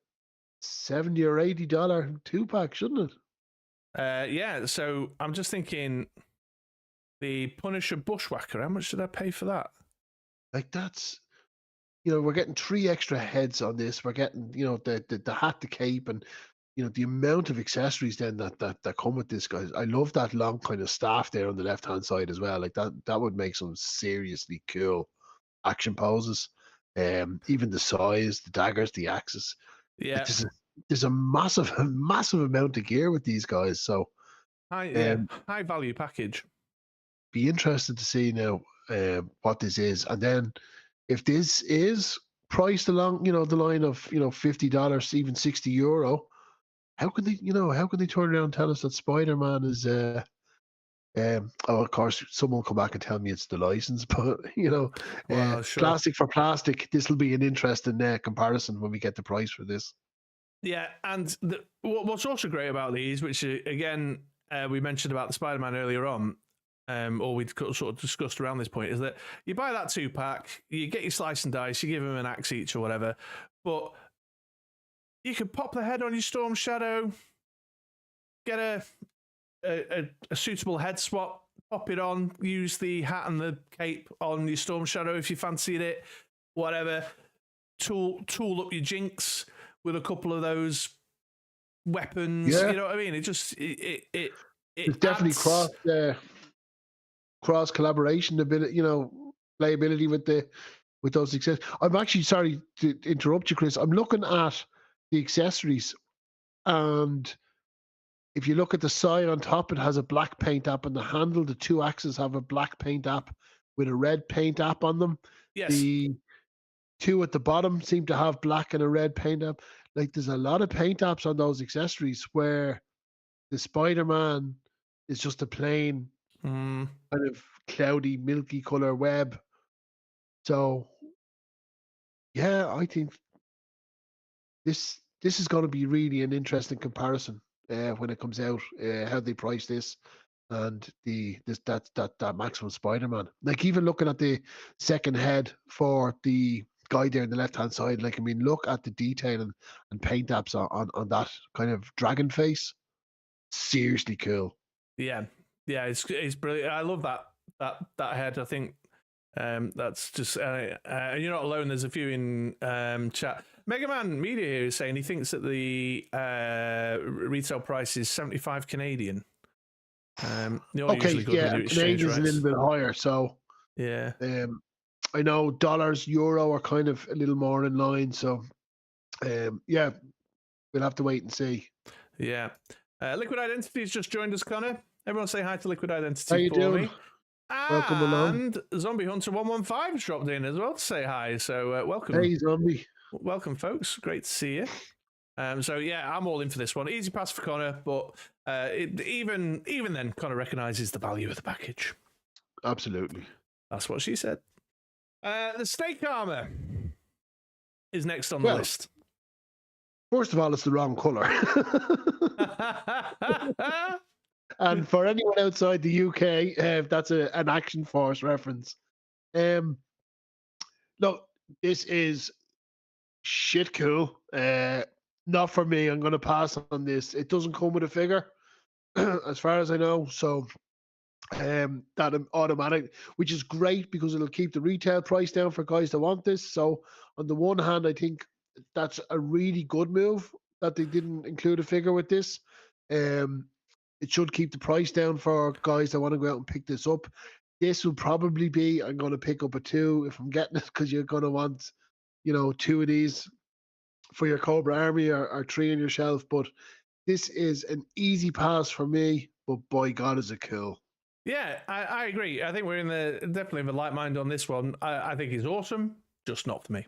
$70 or $80 2-pack, shouldn't it? Yeah, so I'm just thinking the Punisher Bushwhacker, how much did I pay for that? Like, that's, we're getting 3 extra heads on this. We're getting, the hat, the cape, and the amount of accessories then that come with this, guys. I love that long kind of staff there on the left hand side as well. Like that would make some seriously cool action poses. Even the size, the daggers, the axes. Yeah, there's a massive amount of gear with these guys. So high value package. Be interested to see now what this is, and then if this is priced along the line of $50, even €60. How can they turn around and tell us that Spider-Man is of course someone will come back and tell me it's the license, but sure. Plastic for plastic, this will be an interesting comparison when we get the price for this. Yeah, and what's also great about these, which again we mentioned about the Spider-Man earlier on, or we sort of discussed around this point, is that you buy that 2-pack, you get your Slice and Dice, you give them an axe each or whatever, but you could pop the head on your Storm Shadow, get a suitable head swap, pop it on, use the hat and the cape on your Storm Shadow if you fancied it, whatever. Tool up your Jinx with a couple of those weapons. Yeah. You know what I mean? It just it's definitely cross collaboration ability, playability with those accessories. I'm actually sorry to interrupt you, Chris. I'm looking at the accessories, and if you look at the side on top, it has a black paint app, and the handle, the two axes have a black paint app with a red paint app on them. Yes. The two at the bottom seem to have black and a red paint app. Like, there's a lot of paint apps on those accessories where the Spider-Man is just a plain kind of cloudy, milky color web. So, yeah, I think this is going to be really an interesting comparison when it comes out. How they price this and that Maximum Spider-Man. Like, even looking at the second head for the guy there on the left hand side, like, I mean, look at the detail and paint apps on that kind of dragon face. Seriously cool. Yeah, it's brilliant. I love that head. I think that's just you're not alone. There's a few in chat. Mega Man Media here is saying he thinks that the retail price is 75 Canadian. Okay, yeah, Canadian's a little bit higher, so yeah. I know dollars, euro are kind of a little more in line, so yeah, we'll have to wait and see. Yeah. Liquid Identity has just joined us, Connor. Everyone say hi to Liquid Identity How you doing? me. Welcome along. And Zombie Hunter 115 has dropped in as well to say hi. So welcome. Hey, Zombie. Welcome, folks. Great to see you. So yeah, I'm all in for this one. Easy pass for Connor, but even then, Connor recognises the value of the package. Absolutely. That's what she said. The Snake Armor is next on the list. First of all, it's the wrong color. And for anyone outside the UK, that's an Action Force reference. Look, this is shit cool. Not for me. I'm going to pass on this. It doesn't come with a figure, as far as I know. So that automatic, which is great because it'll keep the retail price down for guys that want this. So on the one hand, I think that's a really good move that they didn't include a figure with this. It should keep the price down for guys that want to go out and pick this up. This will probably be, I'm going to pick up a 2 if I'm getting it, because you're going to want, 2 of these for your Cobra Army or 3 on your shelf. But this is an easy pass for me, but by God, is it cool. Yeah, I agree. I think we're definitely in the light mind on this one. I think it's awesome, just not for me.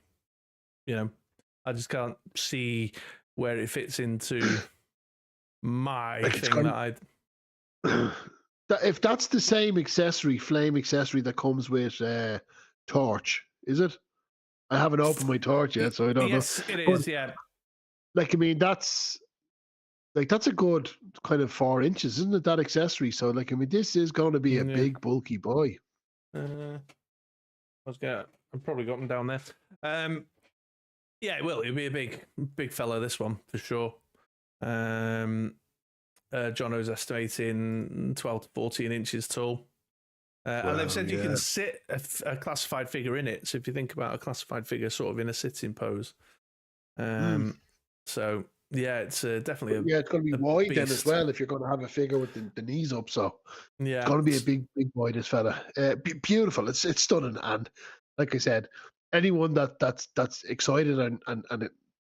I just can't see where it fits into my thing if that's the same flame accessory that comes with Torch, is it? I haven't opened my Torch yet, so I don't know. Yes, it is, yeah. Like, I mean, that's a good kind of 4 inches, isn't it, that accessory? So, like, I mean, this is going to be a big, bulky boy. I've probably got them down there. Yeah, it will. It'll be a big fella, this one, for sure. Jono's estimating 12 to 14 inches tall. And they've said you can sit a classified figure in it. So if you think about a classified figure sort of in a sitting pose. So, yeah, it's definitely it's going to be wide beast then as well if you're going to have a figure with the knees up. So yeah, it's going to be a big boy, this fella. Beautiful. It's stunning. And like I said, anyone that's excited and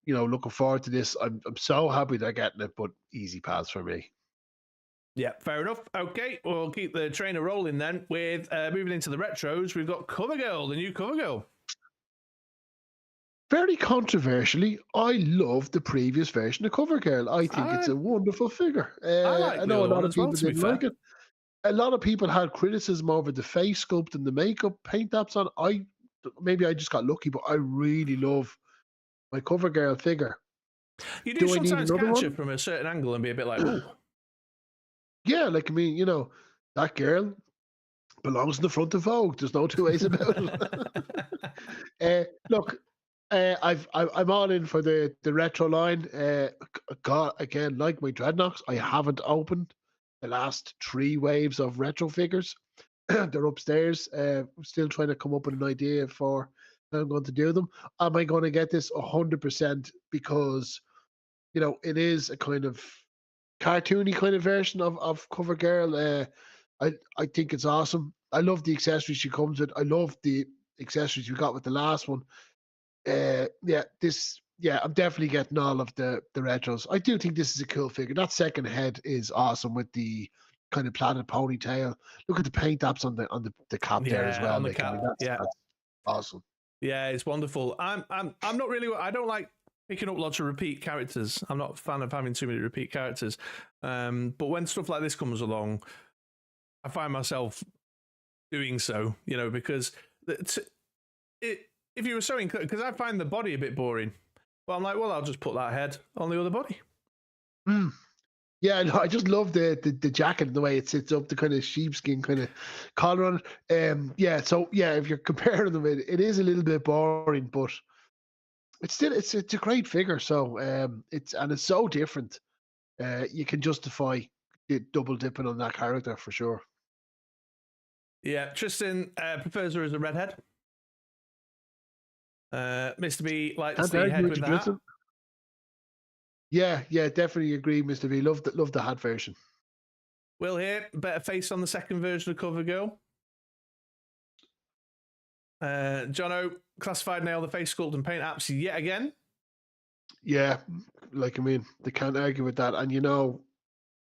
looking forward to this, I'm so happy they're getting it, but easy pass for me. Yeah, fair enough. Okay, we'll keep the trainer rolling then with moving into the retros. We've got CoverGirl, the new CoverGirl. Very controversially, I love the previous version of CoverGirl. I think it's a wonderful figure. I know a lot of people didn't like it. A lot of people had criticism over the face sculpt and the makeup paint apps on. Maybe I just got lucky, but I really love my CoverGirl figure. You do sometimes catch it from a certain angle and be a bit like, ooh. Yeah, like, I mean, that girl belongs in the front of Vogue. There's no two ways about it. Look, I'm all in for the retro line. God, again, like my Dreadnoks, I haven't opened the last 3 waves of retro figures. They're upstairs. Still trying to come up with an idea for how I'm going to do them. Am I going to get this 100%? Because it is a kind of cartoony kind of version of CoverGirl. I think it's awesome. I love the accessories she comes with. I love the accessories we got with the last one. I'm definitely getting all of the retros. I do think this is a cool figure. That second head is awesome with the kind of plaited ponytail. Look at the paint apps on the cap there as well. On the cap. That's awesome. Yeah, it's wonderful. I'm not really. I don't like picking up lots of repeat characters. I'm not a fan of having too many repeat characters. But when stuff like this comes along, I find myself doing so. Because if you were so inclined, because I find the body a bit boring. But I'm like, well, I'll just put that head on the other body. Yeah, no, I just love the jacket and the way it sits up, the kind of sheepskin kind of collar on it. So if you're comparing them, it is a little bit boring, but it's a great figure. So it's so different. You can justify double dipping on that character for sure. Yeah, Tristan prefers her as a redhead. Mr. B likes the head with the hat. Yeah, definitely agree, Mr. V. Love the hat version. Will here, better face on the second version of CoverGirl. Jono, classified nail the face sculpt and paint apps yet again. Yeah, they can't argue with that. And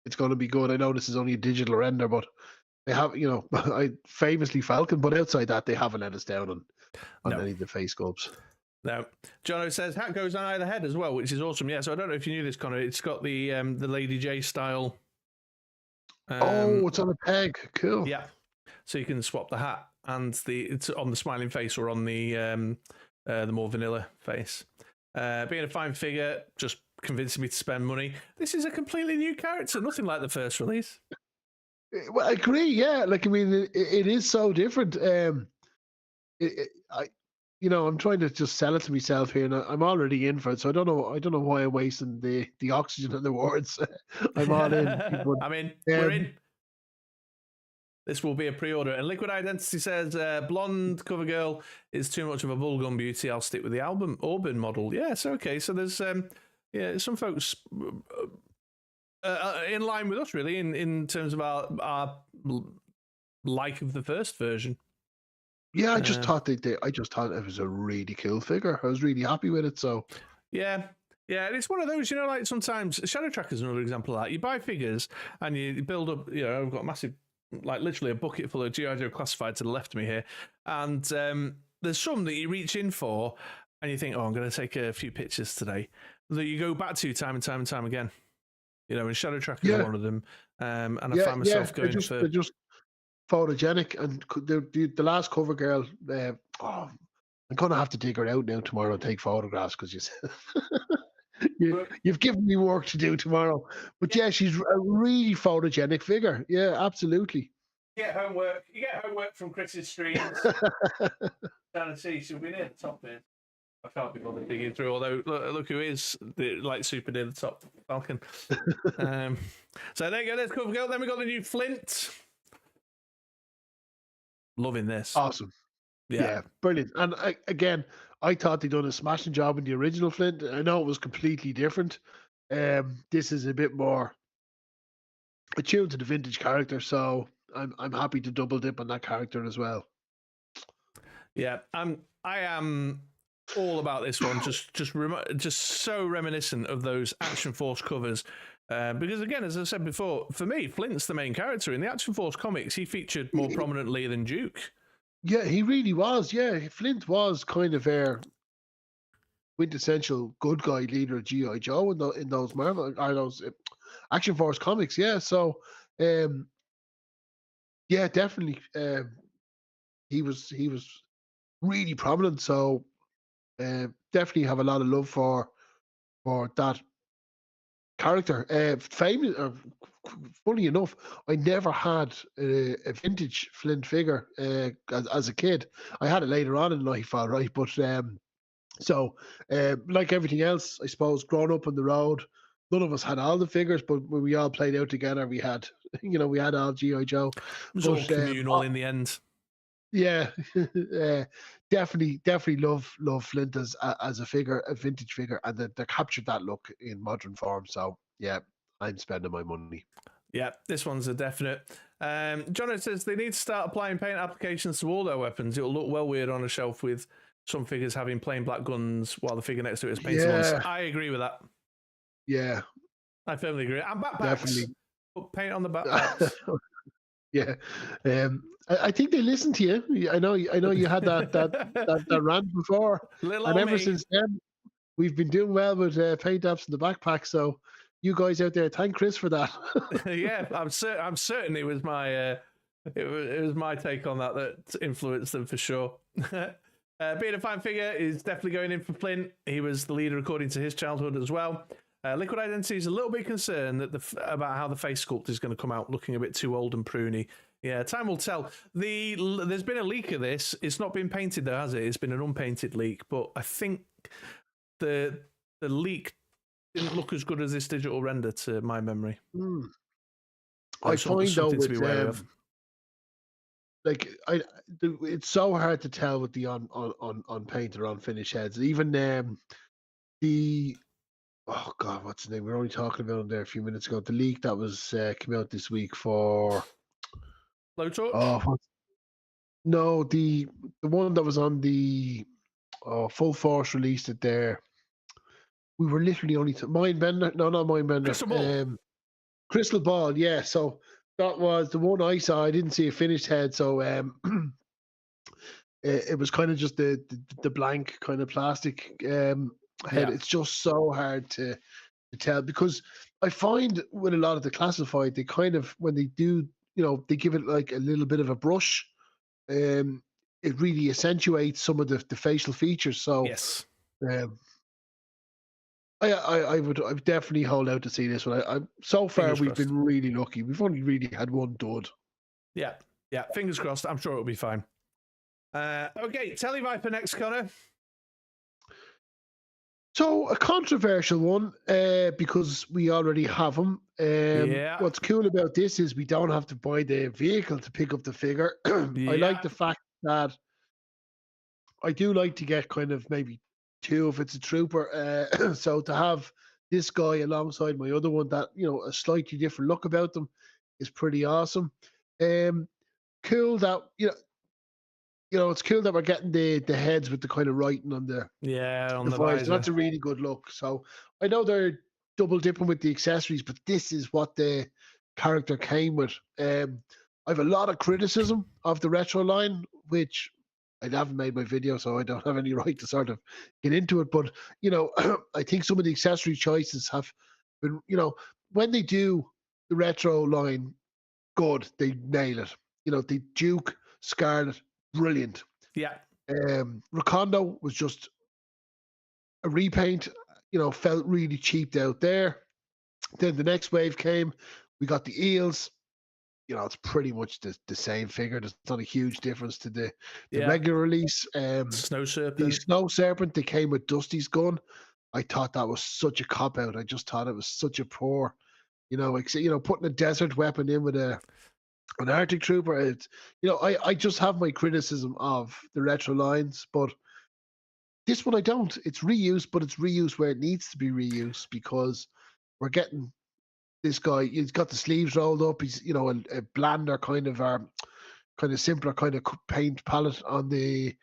it's going to be good. I know this is only a digital render, but they have, I famously Falcon, but outside that, they haven't let us down on any of the face sculpts. No. Jono says hat goes on either head as well, which is awesome. Yeah, so I don't know if you knew this, Conor. It's got the Lady J style. It's on a peg. Cool. Yeah. So you can swap the hat and it's on the smiling face or on the more vanilla face. Being a fine figure, just convincing me to spend money. This is a completely new character, nothing like the first release. Well, I agree. Yeah, it is so different. I'm trying to just sell it to myself here, and I'm already in for it. So I don't know why I'm wasting the oxygen and the words. I'm all in. I'm in. We're in. This will be a pre-order. And Liquid Identity says, blonde CoverGirl is too much of a bullgum beauty. I'll stick with the Auburn model. Yes, okay. So there's some folks in line with us, really, in terms of our like of the first version. Yeah, I just thought it was a really cool figure. I was really happy with it. So yeah, and it's one of those, like sometimes Shadow Tracker's another example of that. You buy figures and you build up. I've got massive, literally a bucket full of G.I. Joe classified to the left of me here, and there's some that you reach in for, and you think, oh, I'm going to take a few pictures today. That you go back to time and time and time again. And Shadow Tracker is one of them. And I find myself going for. They're just photogenic, and the last CoverGirl. I'm gonna have to dig her out now tomorrow and take photographs because you've given me work to do tomorrow. But yeah, she's a really photogenic figure. Yeah, absolutely. You get homework from Chris's streams. Trying to see, she'll be near the top here. I can't be bothered digging through, although look who is super near the top, Falcon. So there you go, there's CoverGirl. Then we got the new Flint. Loving this. Awesome. Yeah, brilliant. And I thought they'd done a smashing job in the original Flint. I know it was completely different. This is a bit more attuned to the vintage character, so I'm happy to double dip on that character as well. Yeah, I am all about this one. Just so reminiscent of those Action Force covers. Because again, as I said before, for me, Flint's the main character. In the Action Force comics, he featured more prominently than Duke. Yeah, he really was. Yeah, Flint was kind of their quintessential good guy leader of G.I. Joe in those Marvel or those Action Force comics. Yeah, so definitely, he was really prominent. So definitely have a lot of love for that character. Famous. Funny enough, I never had a vintage Flint figure as a kid. I had it later on in life, all right. But like everything else, I suppose, growing up on the road, none of us had all the figures, but when we all played out together, we had we had all GI Joe. It was all But, communal in the end. Yeah, definitely love Flint as a figure, a vintage figure, and they captured that look in modern form. So yeah, I'm spending my money. Yeah, this one's a definite. John says they need to start applying paint applications to all their weapons. It'll look well weird on a shelf with some figures having plain black guns while the figure next to it is painted ones. I agree with that. Yeah, I firmly agree. And backpacks. Definitely. Put paint on the backpacks. Yeah, I think they listen to you. I know you had that rant before, and ever since then, we've been doing well with paint apps in the backpack. So, you guys out there, thank Chris for that. Yeah, I'm certain it was my it was my take on that influenced them for sure. Being a fan figure is definitely going in for Flint. He was the leader according to his childhood as well. Liquid Identity is a little bit concerned that about how the face sculpt is going to come out looking a bit too old and pruny. Yeah, time will tell. There's been a leak of this. It's not been painted though, has it? It's been an unpainted leak, but I think the leak didn't look as good as this digital render to my memory. I find though with to be wary of. Like it's so hard to tell with the on paint or on finished heads. Even the oh god, what's the name? We were only talking about him there a few minutes ago. The leak that was came out this week for Blowtorch? Oh, no, the one that was on the Full Force released it there. We were literally only Mindbender. No, not Mindbender. Crystal Ball. Crystal Ball. Yeah. So that was the one I saw. I didn't see a finished head, so it was kind of just the blank kind of plastic head. Yeah. It's just so hard to tell because I find with a lot of the classified, they kind of when they do, they give it like a little bit of a brush. It really accentuates some of the facial features. So yes. I would definitely hold out to see this one. So far we've been really lucky. We've only really had one dud. Yeah, fingers crossed. I'm sure it'll be fine. Okay, Televiper next, Conor. So a controversial one because we already have them. What's cool about this is we don't have to buy the vehicle to pick up the figure. I like the fact that I do like to get kind of maybe two if it's a trooper. So to have this guy alongside my other one that, a slightly different look about them is pretty awesome. Cool that, it's cool that we're getting the heads with the kind of writing on the visor. That's a really good look. So I know they're double dipping with the accessories, but this is what the character came with. I have a lot of criticism of the retro line, which I haven't made my video, so I don't have any right to sort of get into it. But, I think some of the accessory choices have been, when they do the retro line good, they nail it. The Duke, Scarlet, brilliant. Yeah. Recondo was just a repaint, felt really cheaped out there. Then the next wave came. We got the Eels. It's pretty much the same figure. There's not a huge difference to the regular release. Snow Serpent. The Snow Serpent, they came with Dusty's gun. I thought that was such a cop-out. I just thought it was such a poor, putting a desert weapon in with an Arctic Trooper. It's, I just have my criticism of the retro lines, but this one I don't. It's reused, but it's reused where it needs to be reused because we're getting this guy. He's got the sleeves rolled up. He's a blander kind of simpler kind of paint palette on the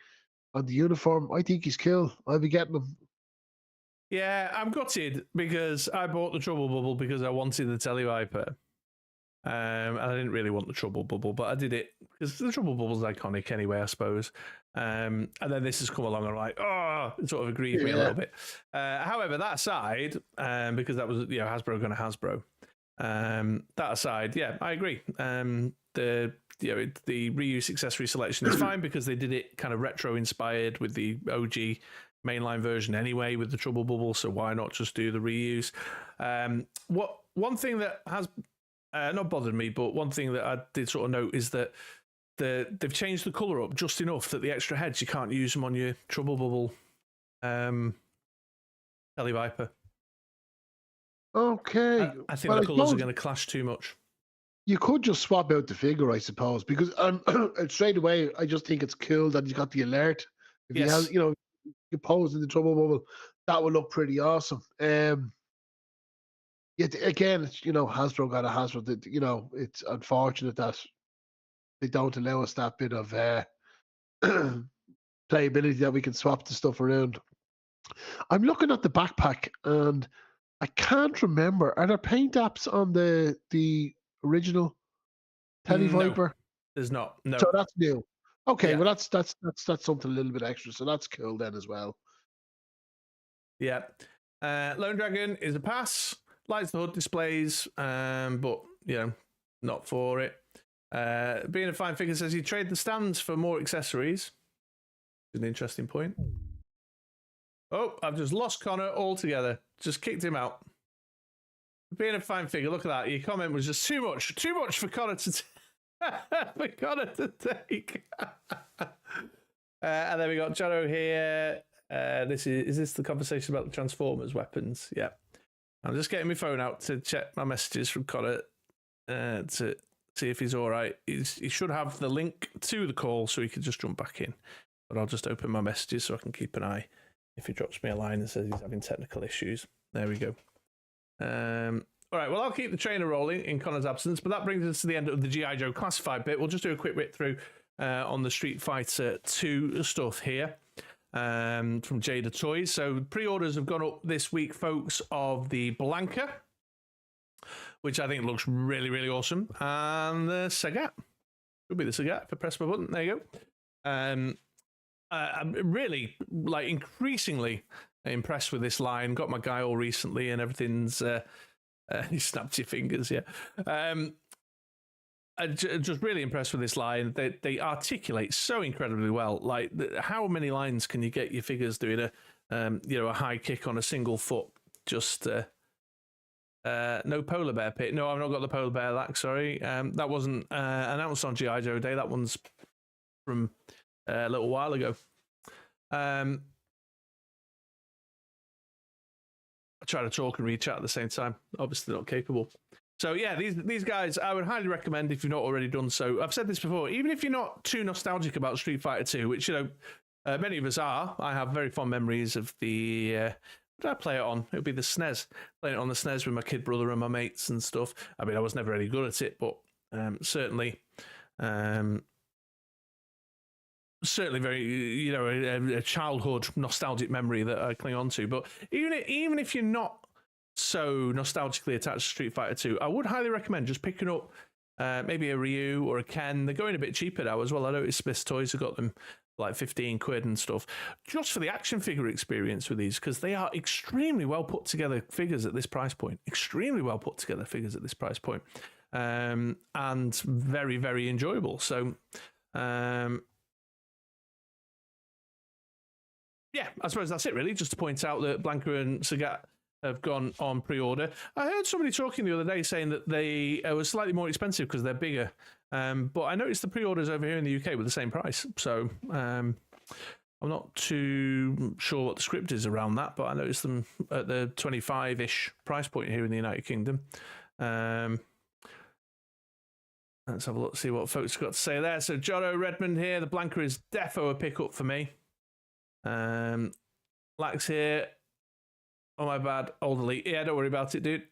uniform. I think he's cool. I'll be getting him. Yeah, I'm gutted because I bought the Trouble Bubble because I wanted the Televiper. And I didn't really want the Trouble Bubble, but I did it because the Trouble Bubble's iconic anyway, I suppose. And then this has come along and I'm like, it sort of aggrieved me a little bit. However, that aside, because that was, Hasbro going to Hasbro. That aside, I agree. The reuse accessory selection is fine because they did it kind of retro inspired with the OG mainline version anyway with the Trouble Bubble, so why not just do the reuse? One thing that has not bothered me, but one thing that I did sort of note is that they've changed the colour up just enough that the extra heads, you can't use them on your Trouble Bubble Televiper. Okay. I think the colours are going to clash too much. You could just swap out the figure, I suppose, because straight away, I just think it's cool that he's got the alert. If he has, Yes. you know, you pose in the trouble bubble, that would look pretty awesome. Yet again, it's, you know, Hasbro got a Hasbro. That, you know, it's unfortunate that they don't allow us that bit of playability that we can swap the stuff around. I'm looking at the backpack and I can't remember. Are there paint apps on the original Teddy No, Viper? there's not. No. So that's new. Okay, Yeah. well that's something a little bit extra. So that's cool then as well. Yeah. Lone Dragon is a pass. Lights the hood displays, but you know, not for it. Being a fine figure says you trade the stands for more accessories. An interesting point. Oh, I've just lost Conor altogether. Just kicked him out. Being a fine figure, look at that. Your comment was just too much for Conor to for Conor to take. And then we got Jono here. This is this the conversation about the Transformers weapons? Yeah. I'm just getting my phone out to check my messages from Conor to see if he's all right. He should have the link to the call so he can just jump back in. But I'll just open my messages so I can keep an eye if he drops me a line and says he's having technical issues. There we go. All right, well, I'll keep the trainer rolling in Conor's absence, but that brings us to the end of the G.I. Joe classified bit. We'll just do a quick rip through on the Street Fighter 2 stuff here from Jada Toys. So pre-orders have gone up this week, folks, of the Blanca, which I think looks really, really awesome. And the Sagat. Could be the Sagat if I press my button. There you go. I'm really, like, increasingly impressed with this line. Got my guy all recently and everything's... you snapped your fingers, yeah. I'm just really impressed with this line. They articulate so incredibly well. Like, how many lines can you get your figures doing a high kick on a single foot? Just no polar bear pit. No, I've not got the polar bear lack. Sorry, that wasn't announced on GI Joe Day. That one's from a little while ago. I try to talk and read chat at the same time. Obviously not capable. So yeah, these guys, I would highly recommend if you've not already done so. I've said this before, even if you're not too nostalgic about Street Fighter 2, which, you know, many of us are. I have very fond memories of the... what did I play it on? It would be the SNES. Playing it on the SNES with my kid brother and my mates and stuff. I mean, I was never really good at it, but certainly very, you know, a childhood nostalgic memory that I cling on to. But even if you're not so nostalgically attached to Street Fighter 2, I would highly recommend just picking up maybe a Ryu or a Ken. They're going a bit cheaper now as well. I noticed Smith's Toys have got them like 15 quid and stuff, just for the action figure experience with these, because they are extremely well put together figures at this price point. Extremely well put together figures at this price point. And very, very enjoyable. So, yeah, I suppose that's it, really. Just to point out that Blanca and Sagat have gone on pre-order. I heard somebody talking the other day saying that they were slightly more expensive because they're bigger. But I noticed the pre-orders over here in the UK were the same price. So I'm not too sure what the script is around that, but I noticed them at the 25-ish price point here in the United Kingdom. Let's have a look, see what folks have got to say there. So Jono Redmond here. The Blanca is defo a pickup for me. Lax here. Oh, my bad. Old Elite. Yeah, don't worry about it, dude.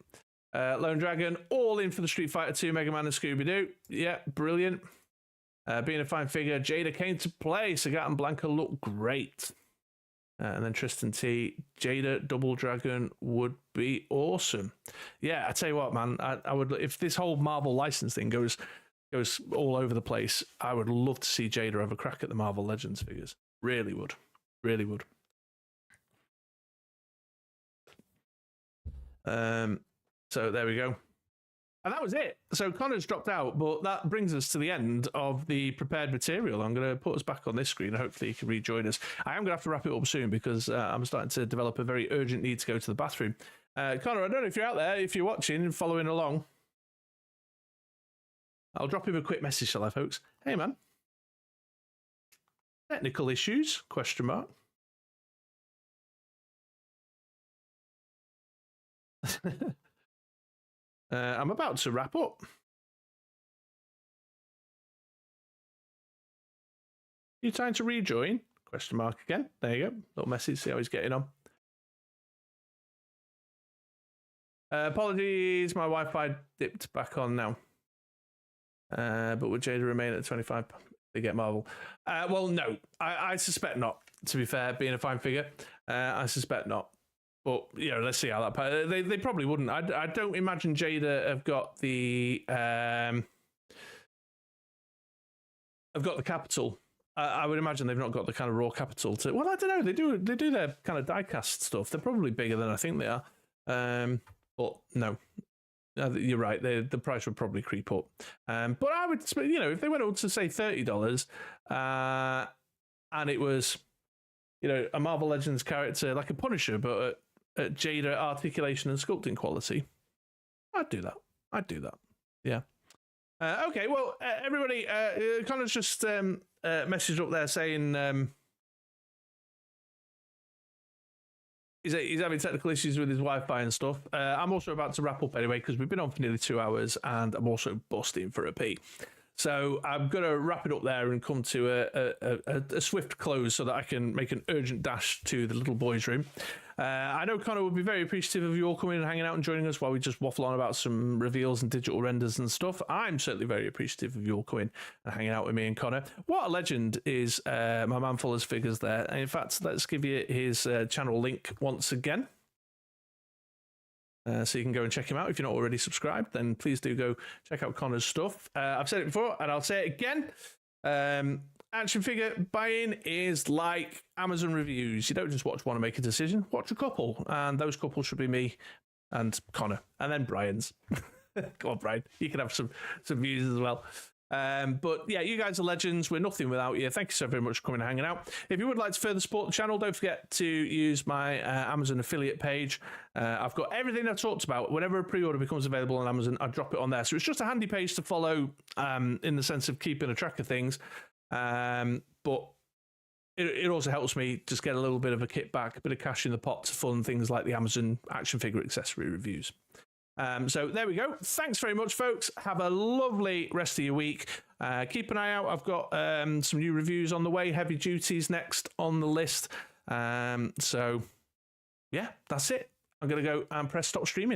Lone Dragon, all in for the Street Fighter 2, Mega Man and Scooby-Doo. Yeah, brilliant. Being a fine figure, Jada came to play. Sagat and Blanca look great. And then Tristan T, Jada Double Dragon would be awesome. Yeah, I tell you what, man, I would, if this whole Marvel license thing goes all over the place, I would love to see Jada have a crack at the Marvel Legends figures. Really would. Really would. So there we go. And that was it. So Conor's dropped out, but that brings us to the end of the prepared material. I'm going to put us back on this screen and hopefully you can rejoin us. I am going to have to wrap it up soon because I'm starting to develop a very urgent need to go to the bathroom. Conor, I don't know if you're out there, if you're watching and following along. I'll drop him a quick message, shall I, folks? Hey, man. Technical issues? Question mark. I'm about to wrap up. You trying to rejoin? Question mark again. There you go. Little message. See how he's getting on. Apologies, my Wi-Fi dipped back on now. But would Jada remain at 25? They get Marvel. Well, no, I suspect not. To be fair, being a fine figure, I suspect not. But let's see how that. They probably wouldn't. I don't imagine Jada have got the capital. I would imagine they've not got the kind of raw capital to. Well, I don't know. They do their kind of diecast stuff. They're probably bigger than I think they are. But no. You're right. The price would probably creep up. But I would, if they went up to say $30, and it was, a Marvel Legends character like a Punisher, but at Jada articulation and sculpting quality, I'd do that. Yeah. Okay. Well, everybody, Connor's just messaged up there saying. He's having technical issues with his Wi-Fi and stuff. I'm also about to wrap up anyway because we've been on for nearly 2 hours and I'm also busting for a pee. So I'm going to wrap it up there and come to a swift close so that I can make an urgent dash to the little boys' room. I know Conor would be very appreciative of you all coming and hanging out and joining us while we just waffle on about some reveals and digital renders and stuff. I'm certainly very appreciative of you all coming and hanging out with me and Conor. What a legend is my man Fuller's figures there. And in fact, let's give you his channel link once again. So you can go and check him out. If you're not already subscribed, then please do go check out Conor's stuff. I've said it before and I'll say it again. Action figure buying is like Amazon reviews. You don't just watch one and make a decision. Watch a couple. And those couples should be me and Conor. And then Brian's. Go on, Brian. You can have some views as well. But yeah, you guys are legends. We're nothing without you. Thank you so very much for coming and hanging out. If you would like to further support the channel, don't forget to use my Amazon affiliate page. I've got everything I talked about. Whenever a pre-order becomes available on Amazon, I drop it on there. So it's just a handy page to follow in the sense of keeping a track of things. But it also helps me just get a little bit of a kickback, a bit of cash in the pot to fund things like the Amazon action figure accessory reviews. So there we go. Thanks very much, folks. Have a lovely rest of your week. Keep an eye out. I've got some new reviews on the way. Heavy Duty's next on the list. So yeah, that's it. I'm going to go and press stop streaming now.